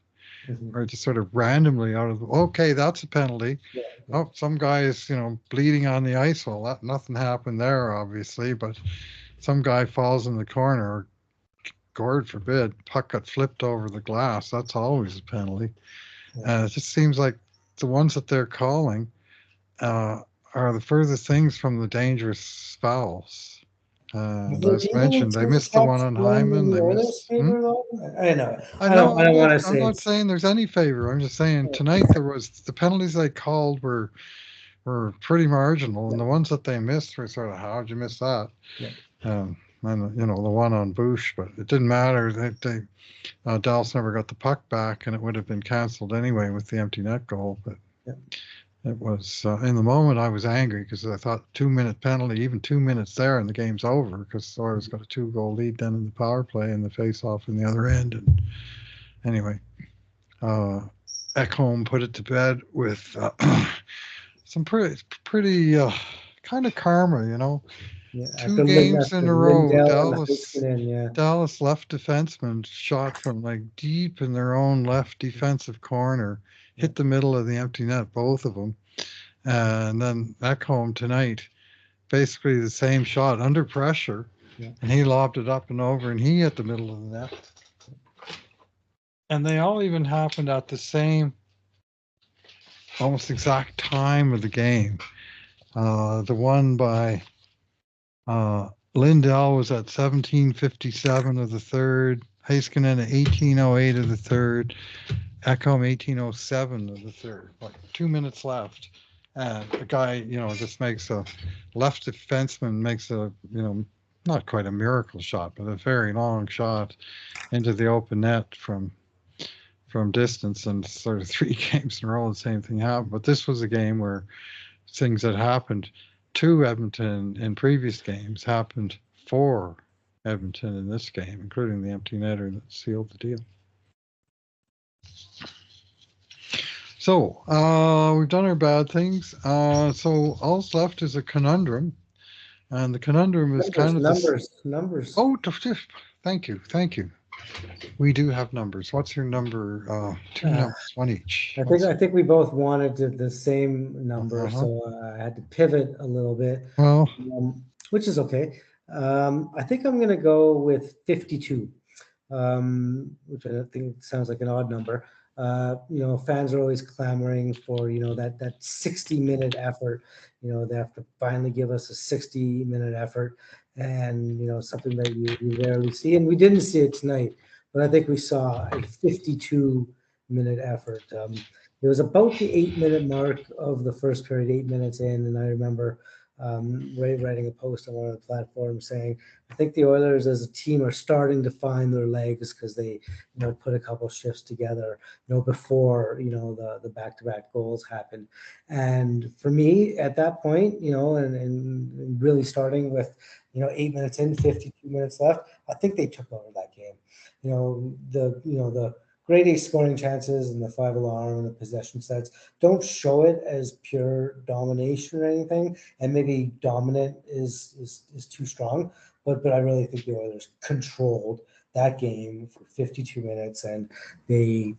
Speaker 1: or just sort of randomly out of, okay, that's a penalty.
Speaker 2: Yeah.
Speaker 1: Oh, some guy is, bleeding on the ice. Well, nothing happened there, obviously, but some guy falls in the corner. God forbid, puck got flipped over the glass. That's always a penalty.
Speaker 2: Yeah.
Speaker 1: It just seems like the ones that they're calling uh, are the furthest things from the dangerous fouls.
Speaker 2: Do
Speaker 1: And
Speaker 2: you
Speaker 1: as
Speaker 2: really
Speaker 1: mentioned, they
Speaker 2: think
Speaker 1: missed the one
Speaker 2: that's
Speaker 1: on
Speaker 2: going
Speaker 1: Hyman.
Speaker 2: in the
Speaker 1: They
Speaker 2: Oilers'
Speaker 1: missed.
Speaker 2: favor, though? I know.
Speaker 1: I
Speaker 2: I don't.
Speaker 1: know.
Speaker 2: I don't want to
Speaker 1: I'm
Speaker 2: say
Speaker 1: not
Speaker 2: it's.
Speaker 1: saying there's any favor. I'm just saying tonight the penalties they called were pretty marginal, and the ones that they missed were sort of, how'd you miss that?
Speaker 2: Yeah.
Speaker 1: And the one on Bush, but it didn't matter. Dallas never got the puck back, and it would have been canceled anyway with the empty net goal. But
Speaker 2: Yeah.
Speaker 1: it was in the moment I was angry because I thought 2 minute penalty, even 2 minutes there, and the game's over because the Oilers got a 2-goal lead then in the power play and the face off in the other end. And anyway, Ekholm put it to bed with some pretty kind of karma.
Speaker 2: Yeah.
Speaker 1: Two games in a row,
Speaker 2: Lindell and
Speaker 1: Dallas
Speaker 2: Heiskanen, yeah.
Speaker 1: Dallas left defensemen shot from like deep in their own left defensive corner, hit the middle of the empty net, both of them. And then Ekholm tonight, basically the same shot under pressure,
Speaker 2: Yeah.
Speaker 1: and he lobbed it up and over, and he hit the middle of the net. And they all even happened at the same, almost exact time of the game. The one by Lindell was at 17:57 of the third, Heiskanen at 18:08 of the third, Ekholm 18:07 of the third. Like 2 minutes left, and the guy, just makes a left defenseman makes a, not quite a miracle shot, but a very long shot into the open net from distance, and sort of 3 games in a row the same thing happened. But this was a game where things that happened to Edmonton in previous games happened for Edmonton in this game, including the empty netter that sealed the deal. So we've done our bad things. So all's left is a conundrum, and the conundrum is kind of this.
Speaker 2: Numbers.
Speaker 1: Oh, thank you. We do have numbers. What's your number? Two numbers, one each.
Speaker 2: I think we both wanted the same number, so I had to pivot a little bit.
Speaker 1: Well,
Speaker 2: which is okay. I think I'm going to go with 52, which I think sounds like an odd number. Fans are always clamoring for, that 60-minute effort. They have to finally give us a 60-minute effort, and, something that you rarely see. And we didn't see it tonight, but I think we saw a 52-minute effort. It was about the 8-minute mark of the first period, 8 minutes in, and I remember Ray writing a post on one of the platforms saying, I think the Oilers as a team are starting to find their legs because they, put a couple shifts together, before, the back-to-back goals happened. And for me at that point, and really starting with, 8 minutes in, 52 minutes left, I think they took over that game. The grade A scoring chances and the 5 alarm and the possession sets don't show it as pure domination or anything, and maybe dominant is too strong, but I really think the Oilers controlled that game for 52 minutes, and they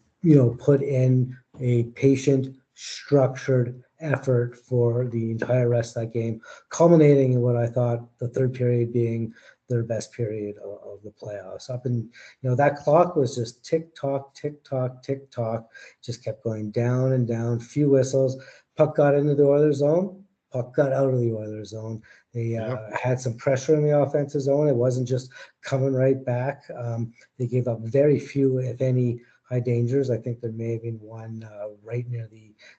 Speaker 2: put in a patient, structured effort for the entire rest of that game, culminating in what I thought the third period being their best period of the playoffs. Up and that clock was just tick tock, tick tock, tick tock. Just kept going down and down. Few whistles. Puck got into the Oilers zone. Puck got out of the Oilers zone. They had some pressure in the offensive zone. It wasn't just coming right back. They gave up very few, if any, high dangers. I think there may have been one right near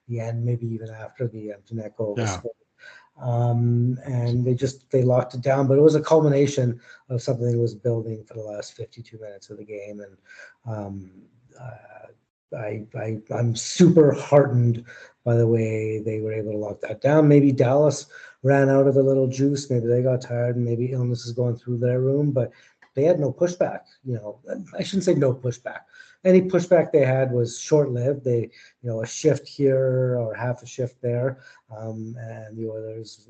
Speaker 2: the end, maybe even after the empty net goal was scored. And they locked it down, but it was a culmination of something that was building for the last 52 minutes of the game. And I'm super heartened by the way they were able to lock that down. Maybe Dallas ran out of a little juice. Maybe they got tired, and maybe illness is going through their room, but they had no pushback. I shouldn't say no pushback. Any pushback they had was short-lived. They, a shift here or half a shift there, and the Oilers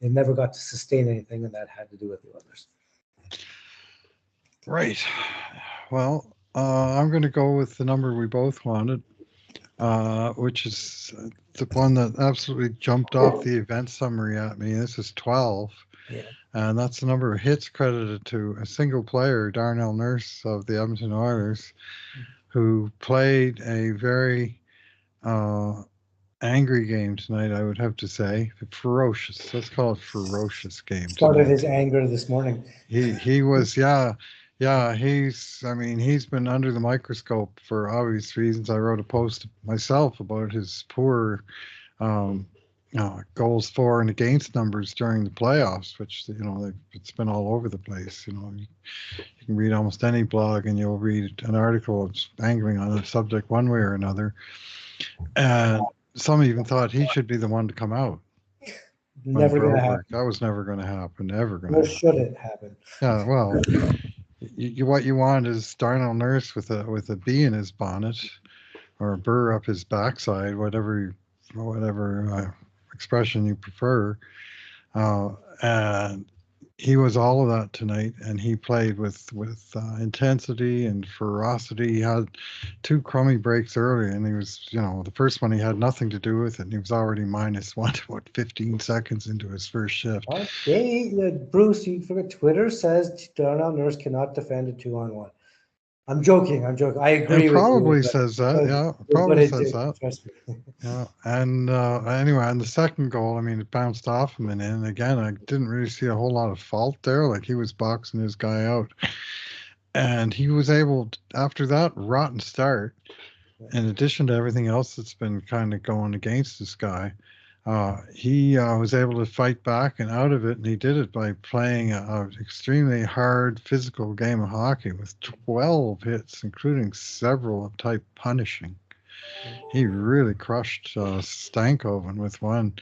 Speaker 2: they never got to sustain anything, and that had to do with the Oilers.
Speaker 1: Right. Well, I'm going to go with the number we both wanted, which is the one that absolutely jumped off the event summary at me. This is 12.
Speaker 2: Yeah.
Speaker 1: And that's the number of hits credited to a single player, Darnell Nurse of the Edmonton Oilers, who played a very angry game tonight, I would have to say. Ferocious. Let's call it ferocious game.
Speaker 2: Started his anger this morning.
Speaker 1: He was, yeah. He's been under the microscope for obvious reasons. I wrote a post myself about his poor goals for and against numbers during the playoffs, which it's been all over the place. You can read almost any blog and you'll read an article angering on a subject one way or another. And some even thought he should be the one to come out.
Speaker 2: Never going to happen.
Speaker 1: That was never going to happen. Never going
Speaker 2: to
Speaker 1: happen.
Speaker 2: Nor should it happen.
Speaker 1: Yeah, well, what you want is Darnell Nurse with a bee in his bonnet, or a burr up his backside, whatever expression you prefer. And he was all of that tonight, and he played with intensity and ferocity. He had 2 crummy breaks early, and he was, the first one he had nothing to do with it, and he was already -1 about 15 seconds into his first shift.
Speaker 2: Bruce, you forget Twitter says Darnell Nurse cannot defend a 2-on-1. I'm joking. I agree with you.
Speaker 1: Probably says that. Yeah, probably says that.
Speaker 2: Trust me.
Speaker 1: Yeah, and anyway, on the second goal, it bounced off him, and in again, I didn't really see a whole lot of fault there. Like, he was boxing his guy out, and he was able to, after that rotten start, in addition to everything else that's been kind of going against this guy, he was able to fight back and out of it, and he did it by playing an extremely hard physical game of hockey with 12 hits, including several of type punishing. He really crushed Stankoven with one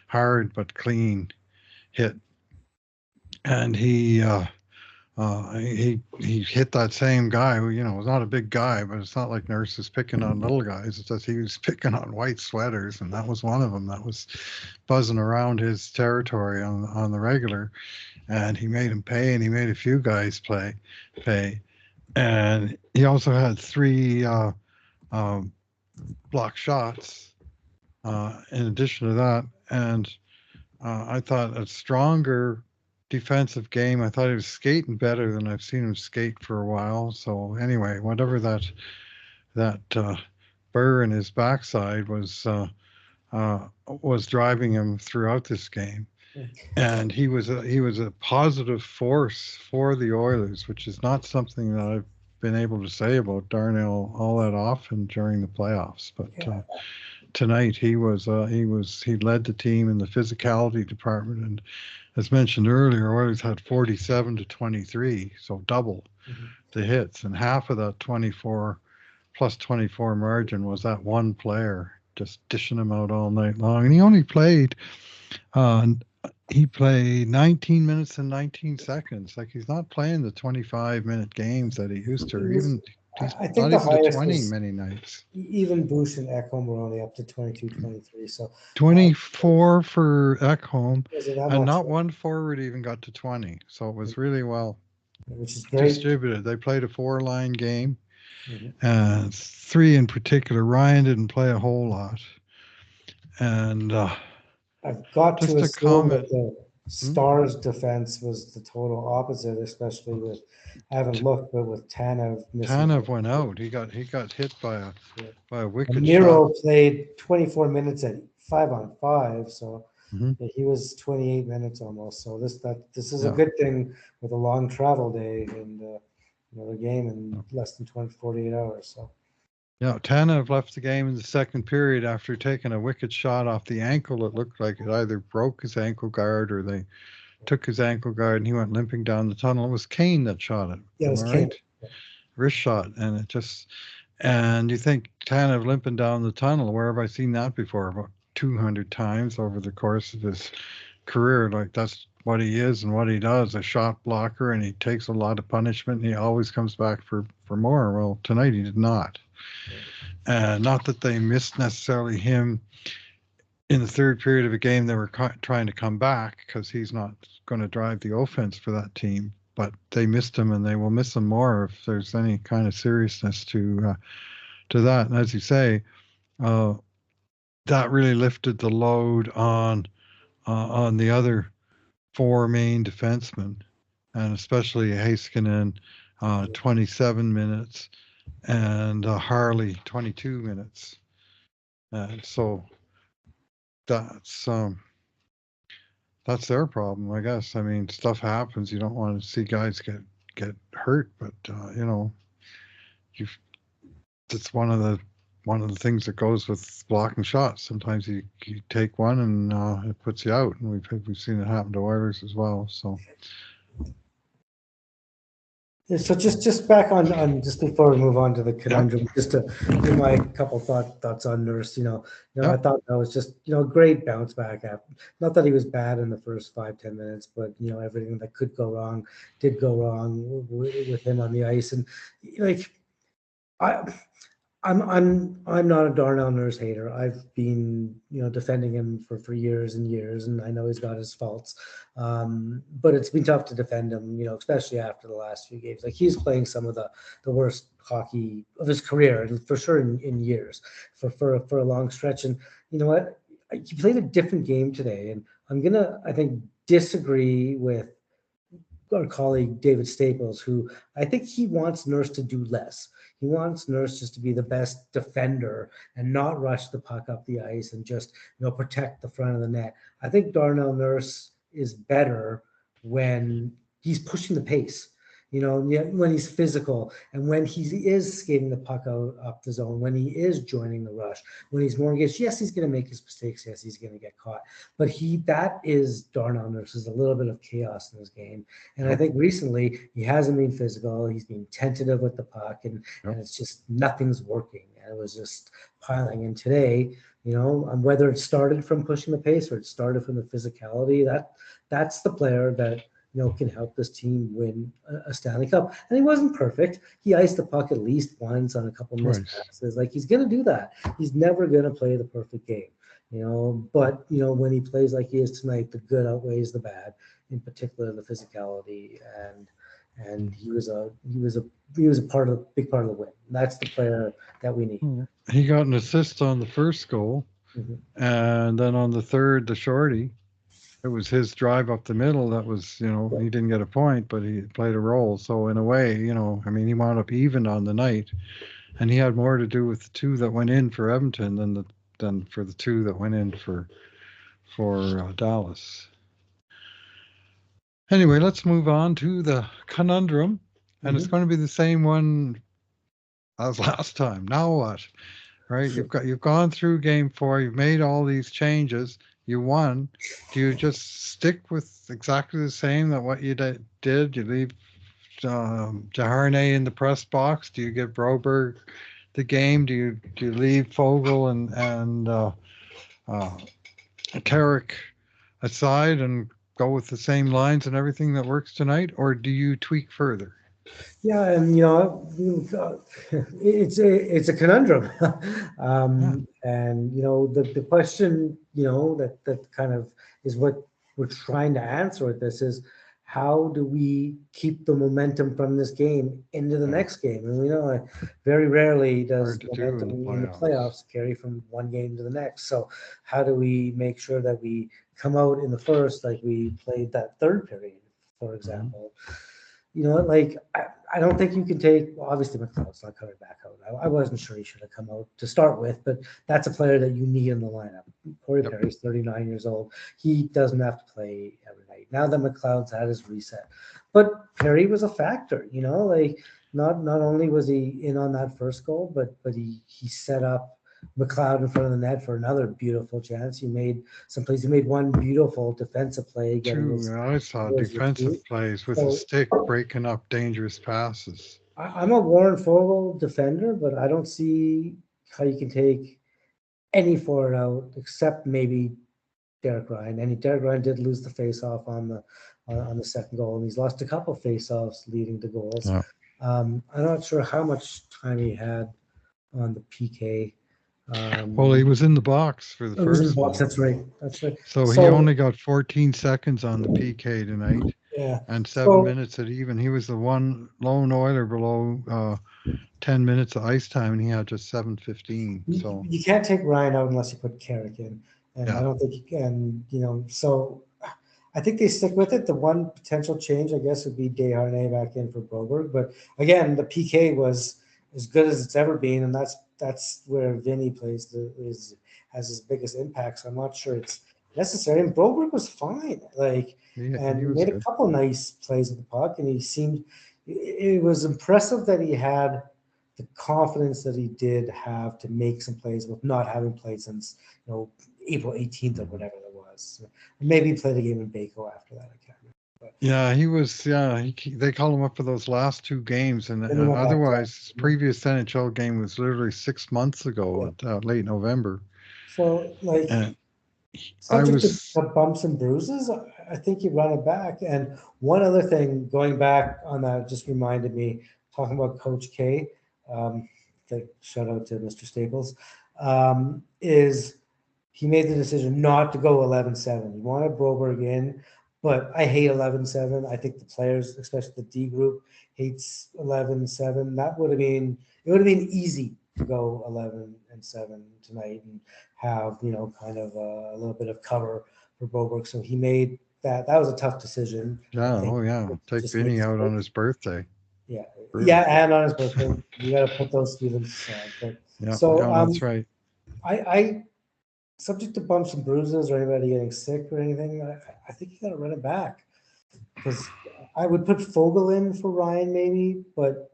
Speaker 1: hard but clean hit, and he hit that same guy who, was not a big guy, but it's not like Nurse is picking on little guys. It's just he was picking on white sweaters, and that was one of them that was buzzing around his territory on the regular, and he made him pay, and he made a few guys pay, and he also had 3 block shots in addition to that, and I thought a stronger defensive game. I thought he was skating better than I've seen him skate for a while. So anyway, whatever that burr in his backside was driving him throughout this game, and he was a positive force for the Oilers, which is not something that I've been able to say about Darnell all that often during the playoffs. But tonight he led the team in the physicality department, and as mentioned earlier, Oilers had 47 to 23, so double the hits, and half of that 24 plus 24 margin was that one player just dishing them out all night long. And he only played 19 minutes and 19 seconds. Like, he's not playing the 25-minute games that he used to, or even
Speaker 2: I think the highest
Speaker 1: 20 many nights.
Speaker 2: Even Bush and Ekholm were only up to 22, 23. So
Speaker 1: 24 for Ekholm, and not
Speaker 2: much?
Speaker 1: one forward even got to 20. So it was really well
Speaker 2: which is great.
Speaker 1: distributed. They played a 4-line game, and 3 in particular. Ryan didn't play a whole lot, and
Speaker 2: I've got
Speaker 1: just
Speaker 2: to
Speaker 1: a
Speaker 2: assume
Speaker 1: comment.
Speaker 2: that the Stars' defense was the total opposite, especially with, I haven't looked, but with Tanev missing.
Speaker 1: Tanev went out. He got hit by a wicked
Speaker 2: Miro
Speaker 1: shot.
Speaker 2: played 24 minutes at 5-on-5, so he was 28 minutes almost. So this is a good thing with a long travel day and another game in less than 48 hours. So.
Speaker 1: Yeah, Tanev left the game in the second period after taking a wicked shot off the ankle. It looked like it either broke his ankle guard or they took his ankle guard, and he went limping down the tunnel. It was Kane that shot it.
Speaker 2: Yeah, it was
Speaker 1: Kane.
Speaker 2: Kane.
Speaker 1: Right? Wrist shot, and it just, And you think kind of limping down the tunnel, where have I seen that before? About 200 times over the course of his career. Like that's what he is and what he does, a shot blocker, and he takes a lot of punishment and he always comes back for more. Well, tonight he did not. And not that they missed necessarily him in the third period of a game. They were trying to come back because he's not going to drive the offense for that team. But they missed him, and they will miss him more if there's any kind of seriousness to that. And as you say, uh, that really lifted the load on the other four main defensemen, and especially Heiskanen, 27 minutes, and Harley, 22 minutes. So that's um, that's their problem, I guess. I mean, stuff happens. You don't want to see guys get hurt, but you know, you that's one of the things that goes with blocking shots. Sometimes you take one and it puts you out, and we've seen it happen to Oilers as well. So
Speaker 2: Yeah, so just back on just before we move on to the
Speaker 1: yeah,
Speaker 2: conundrum, just to give my couple thoughts on Nurse.
Speaker 1: yeah,
Speaker 2: I thought that was just great bounce back. Not that he was bad in the first 5-10 minutes, but everything that could go wrong did go wrong with him on the ice, and like I I'm not a Darnell Nurse hater. I've been defending him for years and years, and I know he's got his faults. But it's been tough to defend him, especially after the last few games. Like he's playing some of the worst hockey of his career, and for sure in years, for a long stretch. And you know what? He played a different game today, and I think disagree with our colleague David Staples, who I think he wants Nurse to do less. He wants Nurse just to be the best defender and not rush the puck up the ice and just protect the front of the net. I think Darnell Nurse is better when he's pushing the pace. When he's physical and when he is skating the puck out up the zone, when he is joining the rush, when he's more engaged. Yes, he's going to make his mistakes. Yes, he's going to get caught. But that is Darnell Nurse, is a little bit of chaos in his game. And I
Speaker 1: yep,
Speaker 2: think recently he hasn't been physical. He's been tentative with the puck, and
Speaker 1: yep.
Speaker 2: it's just nothing's working. And it was just piling. And today, whether it started from pushing the pace or it started from the physicality, that's the player that can help this team win a Stanley Cup. And he wasn't perfect. He iced the puck at least once on a couple missed
Speaker 1: Twice.
Speaker 2: passes. Like he's going to do that. He's never going to play the perfect game. But when he plays like he is tonight, the good outweighs the bad, in particular the physicality, and he was a big part of the win. That's the player that we need.
Speaker 1: He got an assist on the first goal, and then on the third, the shorty. It was his drive up the middle that was,
Speaker 2: Yeah.
Speaker 1: he didn't get a point, but he played a role. So in a way, I mean, he wound up even on the night, and he had more to do with the two that went in for Edmonton than for the two that went in for Dallas. Anyway, let's move on to the conundrum, and it's going to be the same one as last time. Now what? Right? You've gone through game four. You've made all these changes. You won. Do you just stick with exactly the same that what you did? You leave Jaharnay in the press box? Do you give Broberg the game? Do you leave Fogel and Carrick aside and go with the same lines and everything that works tonight, or do you tweak further?
Speaker 2: Yeah, and it's a conundrum,
Speaker 1: Yeah,
Speaker 2: and the question that kind of is what we're trying to answer with this is, how do we keep the momentum from this game into the
Speaker 1: yeah.
Speaker 2: next game? And we know very rarely does
Speaker 1: Hard to do in
Speaker 2: momentum
Speaker 1: the
Speaker 2: in the
Speaker 1: playoffs.
Speaker 2: playoffs carry from one game to the next. So how do we make sure that we come out in the first like we played that third period, for
Speaker 1: Mhm.
Speaker 2: example? Like I don't think you can take. Well, obviously, McLeod's not coming back out. I wasn't sure he should have come out to start with, but that's a player that you need in the lineup. Corey
Speaker 1: Yep.
Speaker 2: Perry's 39 years old. He doesn't have to play every night. Now that McLeod's had his reset, but Perry was a factor. Like not only was he in on that first goal, but he set up McLeod in front of the net for another beautiful chance. He made some plays. He made one beautiful defensive play, getting
Speaker 1: Two,
Speaker 2: his
Speaker 1: I saw
Speaker 2: was the
Speaker 1: defensive
Speaker 2: two.
Speaker 1: plays with a
Speaker 2: So
Speaker 1: stick breaking up dangerous passes.
Speaker 2: I'm a Warren Fogle defender, but I don't see how you can take any forward out except maybe Derek Ryan. And Derek Ryan did lose the face-off on the second goal, and he's lost a couple face-offs leading to goals.
Speaker 1: Yeah.
Speaker 2: I'm not sure how much time he had on the PK.
Speaker 1: Well, he was in the box for the
Speaker 2: It was in the
Speaker 1: first
Speaker 2: box.
Speaker 1: one.
Speaker 2: That's right. That's right.
Speaker 1: So he
Speaker 2: So
Speaker 1: only got 14 seconds on the PK tonight
Speaker 2: yeah.
Speaker 1: and 7 minutes
Speaker 2: So
Speaker 1: at even. He was the one lone Oiler below 10 minutes of ice time, and he had just 7:15. So,
Speaker 2: you can't take Ryan out unless you put Carrick in, and I
Speaker 1: yeah.
Speaker 2: don't think you can. So I think they stick with it. The one potential change, I guess, would be Desharnais back in for Broberg. But again, the PK was as good as it's ever been, and that's where Vinny has his biggest impact. So I'm not sure it's necessary. And Broberg was fine,
Speaker 1: He
Speaker 2: and
Speaker 1: was
Speaker 2: made a
Speaker 1: good.
Speaker 2: couple nice plays with the puck, and he seemed. It was impressive that he had the confidence that he did have to make some plays with not having played since April 18th or whatever it was. Maybe he played a game in Baco after that. I can't remember. But
Speaker 1: Yeah, he was. Yeah, they called him up for those last two games, and
Speaker 2: then he went back down.
Speaker 1: otherwise, his previous NHL game was literally 6 months
Speaker 2: Yeah.
Speaker 1: ago, late November.
Speaker 2: So
Speaker 1: And I
Speaker 2: subject to
Speaker 1: was,
Speaker 2: bumps and bruises, I think you run it back. And one other thing, going back on that, just reminded me talking about Coach K. Um, Shout out to Mr. Staples. Is he made the decision not to go 11-7. He wanted Broberg in, but I hate 11-7. I think the players, especially the D group, hates 11-7. It would have been easy to go 11-7 tonight and have, kind of a little bit of cover for Broberg. So he made that. That was a tough decision, I
Speaker 1: yeah,
Speaker 2: think.
Speaker 1: oh yeah, take
Speaker 2: Just made
Speaker 1: Vinny
Speaker 2: his
Speaker 1: out
Speaker 2: choice.
Speaker 1: on his birthday.
Speaker 2: Yeah,
Speaker 1: Brutal.
Speaker 2: yeah, and on his birthday, you got to put those feelings aside. But
Speaker 1: Yeah,
Speaker 2: so
Speaker 1: yeah, that's right.
Speaker 2: I subject to bumps and bruises or anybody getting sick or anything, I think you got to run it back because I would put Fogel in for Ryan maybe, but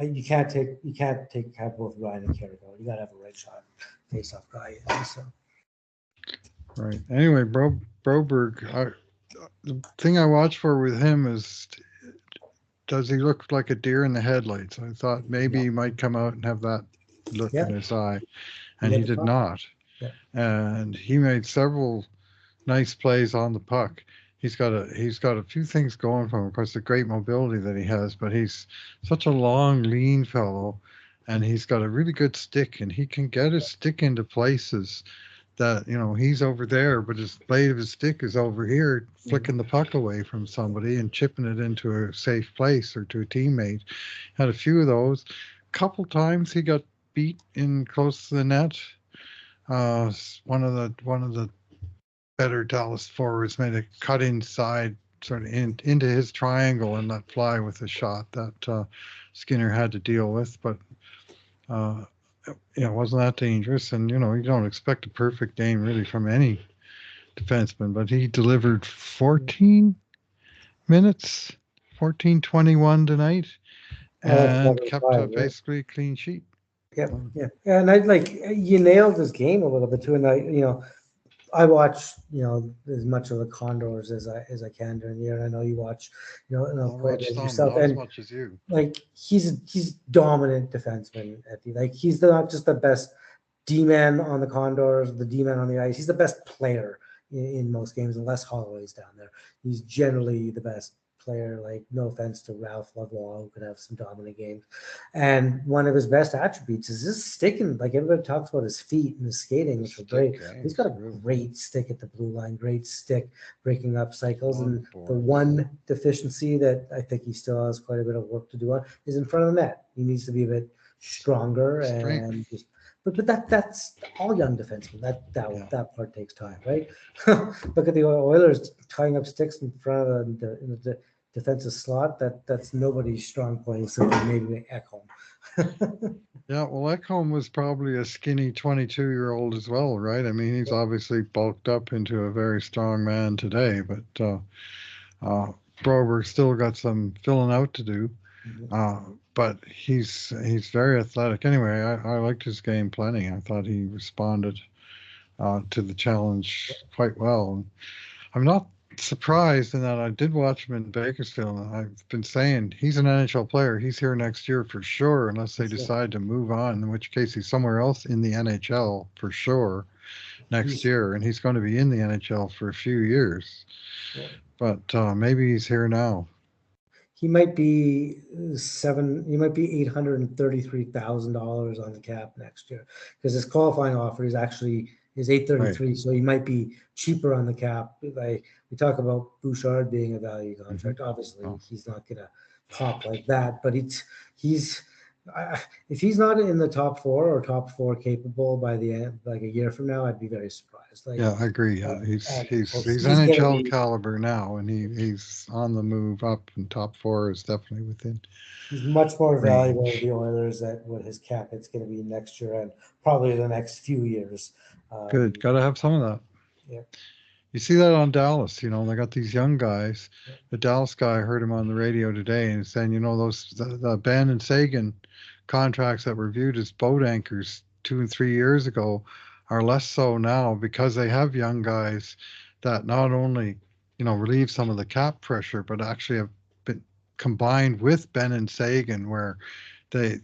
Speaker 2: you can't have both Ryan and Carrick out. You got to have a right shot face off guy. So
Speaker 1: Right. Anyway, Broberg, the thing I watch for with him is, does he look like a deer in the headlights? I thought maybe
Speaker 2: yeah,
Speaker 1: he might come out and have that look
Speaker 2: yeah,
Speaker 1: in his eye,
Speaker 2: you
Speaker 1: and
Speaker 2: got
Speaker 1: he
Speaker 2: the
Speaker 1: did
Speaker 2: puck.
Speaker 1: not.
Speaker 2: Yeah,
Speaker 1: And he made several nice plays on the puck. He's got a few things going for him. Of course, the great mobility that he has, but he's such a long, lean fellow, and he's got a really good stick, and he can get his stick into places that he's over there, but his blade of his stick is over here,
Speaker 2: mhm.
Speaker 1: flicking the puck away from somebody and chipping it into a safe place or to a teammate. Had a few of those. Couple times he got beat in close to the net. One of the better Dallas forwards made a cut inside, sort of into his triangle, and let fly with a shot that Skinner had to deal with. But uh, it wasn't that dangerous. And you don't expect a perfect game really from any defenseman, but he delivered 14 minutes, 14:21 tonight,
Speaker 2: Oh, that's
Speaker 1: and
Speaker 2: never
Speaker 1: kept
Speaker 2: five,
Speaker 1: a
Speaker 2: right?
Speaker 1: basically a clean sheet.
Speaker 2: Yeah,
Speaker 1: So,
Speaker 2: yeah, yeah. And I you nailed his game a little bit too. And I watch, as much of the Condors as I can during the year. And I know you watch,
Speaker 1: I
Speaker 2: quite a
Speaker 1: watched
Speaker 2: bit
Speaker 1: some,
Speaker 2: yourself.
Speaker 1: not as
Speaker 2: And
Speaker 1: much as you.
Speaker 2: he's dominant defenseman he's not just the best D man on the Condors, the D man on the ice. He's the best player in most games, unless Holloway's down there. He's generally the best player. Like, no offense to Ralph Lavoie, who could have some dominant games. And one of his best attributes is his sticking. Like, everybody talks about his feet and his skating,
Speaker 1: The
Speaker 2: which are great.
Speaker 1: stick,
Speaker 2: He's
Speaker 1: it's
Speaker 2: got a
Speaker 1: really
Speaker 2: great stick at the blue line, great stick breaking up cycles.
Speaker 1: on
Speaker 2: And the
Speaker 1: boards.
Speaker 2: one deficiency that I think he still has quite a bit of work to do on is in front of the net. He needs to be a bit stronger and
Speaker 1: Strength.
Speaker 2: just but that's all young defensemen.
Speaker 1: Yeah.
Speaker 2: That part takes time, right? Look at the Oilers tying up sticks in front of the defensive slot. That's nobody's strong point except for maybe Ekholm.
Speaker 1: Yeah, well, Ekholm was probably a skinny 22-year-old as well, right? I mean, he's obviously bulked up into a very strong man today, but uh, Broberg still got some filling out to do. Uh, but he's very athletic. Anyway, I liked his game plenty. I thought he responded to the challenge quite well. I'm not surprised in that I did watch him in Bakersfield. And I've been saying he's an NHL player. He's here next year for sure, unless they
Speaker 2: So
Speaker 1: decide to move on, in which case he's somewhere else in the NHL for sure next
Speaker 2: he's
Speaker 1: year. And he's going to be in the NHL for a few years.
Speaker 2: yeah.
Speaker 1: But maybe he's here now.
Speaker 2: He might be he might be $833,000 on the cap next year because his qualifying offer is actually is
Speaker 1: Right.
Speaker 2: 833. So he might be cheaper on the cap. Like we talk about Bouchard being a value
Speaker 1: Hmm.
Speaker 2: contract. Obviously,
Speaker 1: Oh,
Speaker 2: he's not gonna pop like that, but he's if he's not in the top four or top four capable by the end, like a year from now, I'd be very surprised. Like
Speaker 1: yeah, I agree.
Speaker 2: uh,
Speaker 1: He's
Speaker 2: he's gonna
Speaker 1: NHL
Speaker 2: be
Speaker 1: caliber now, and he's on the move up, and top four is definitely within
Speaker 2: he's much more valuable to
Speaker 1: range.
Speaker 2: the Oilers than what his cap it's going to be next year and probably the next few years.
Speaker 1: Good.
Speaker 2: Um,
Speaker 1: Got to have some of that.
Speaker 2: yeah,
Speaker 1: You see that on Dallas, they got these young guys.
Speaker 2: yeah,
Speaker 1: The Dallas guy, I heard him on the radio today and saying, those the Ben and Sagan contracts that were viewed as boat anchors 2 and 3 years ago are less so now because they have young guys that not only, relieve some of the cap pressure, but actually have been combined with Ben and Sagan where they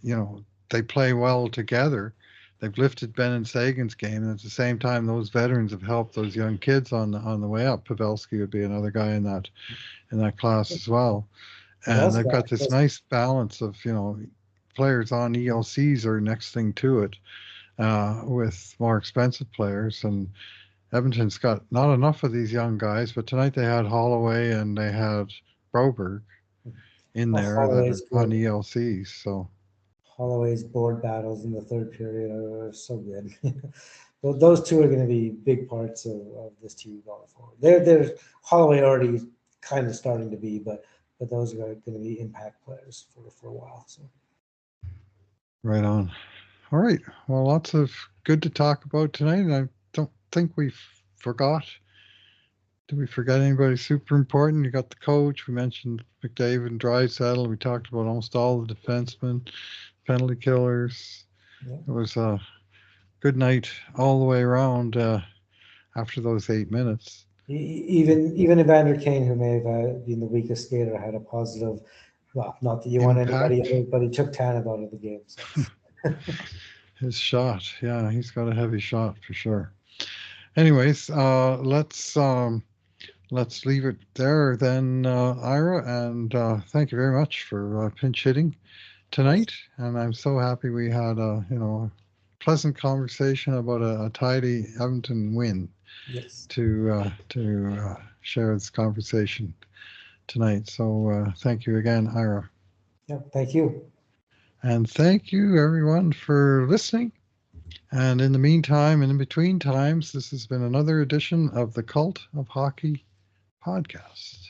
Speaker 1: play well together. They've lifted Ben and Sagan's game, and at the same time, those veterans have helped those young kids on the way up. Pavelski would be another guy in that class as well, and they've got this
Speaker 2: Pavelski,
Speaker 1: nice balance of players on ELCs are next thing to it, with more expensive players. And Edmonton's got not enough of these young guys, but tonight they had Holloway and they had Broberg in there that are
Speaker 2: Holloway's
Speaker 1: on
Speaker 2: good.
Speaker 1: ELCs. So
Speaker 2: Holloway's board battles in the third period are so good. Well, those two are going to be big parts of this team going forward. They're Holloway already kind of starting to be, but those are going to be impact players for a while. So
Speaker 1: right on. All right. Well, lots of good to talk about tonight. And I don't think we forgot. Did we forget anybody super important? You got the coach. We mentioned McDavid and Drysdale. We talked about almost all the defensemen, penalty killers.
Speaker 2: yeah.
Speaker 1: It was a good night all the way around after those 8 minutes.
Speaker 2: Even Evander Kane, who may have been the weakest skater, had a positive. Well, not that you want anybody
Speaker 1: Impact,
Speaker 2: hurt, but he took Tanev out of the game. So.
Speaker 1: his shot. Yeah, he's got a heavy shot for sure. Anyways, let's leave it there then, Ira, and thank you very much for pinch hitting tonight. And I'm so happy we had a pleasant conversation about a tidy Edmonton win
Speaker 2: Yes.
Speaker 1: to share this conversation tonight. So thank you again, Ira.
Speaker 2: Yeah. Thank you.
Speaker 1: And thank you everyone for listening. And in the meantime, and in between times, this has been another edition of the Cult of Hockey podcast.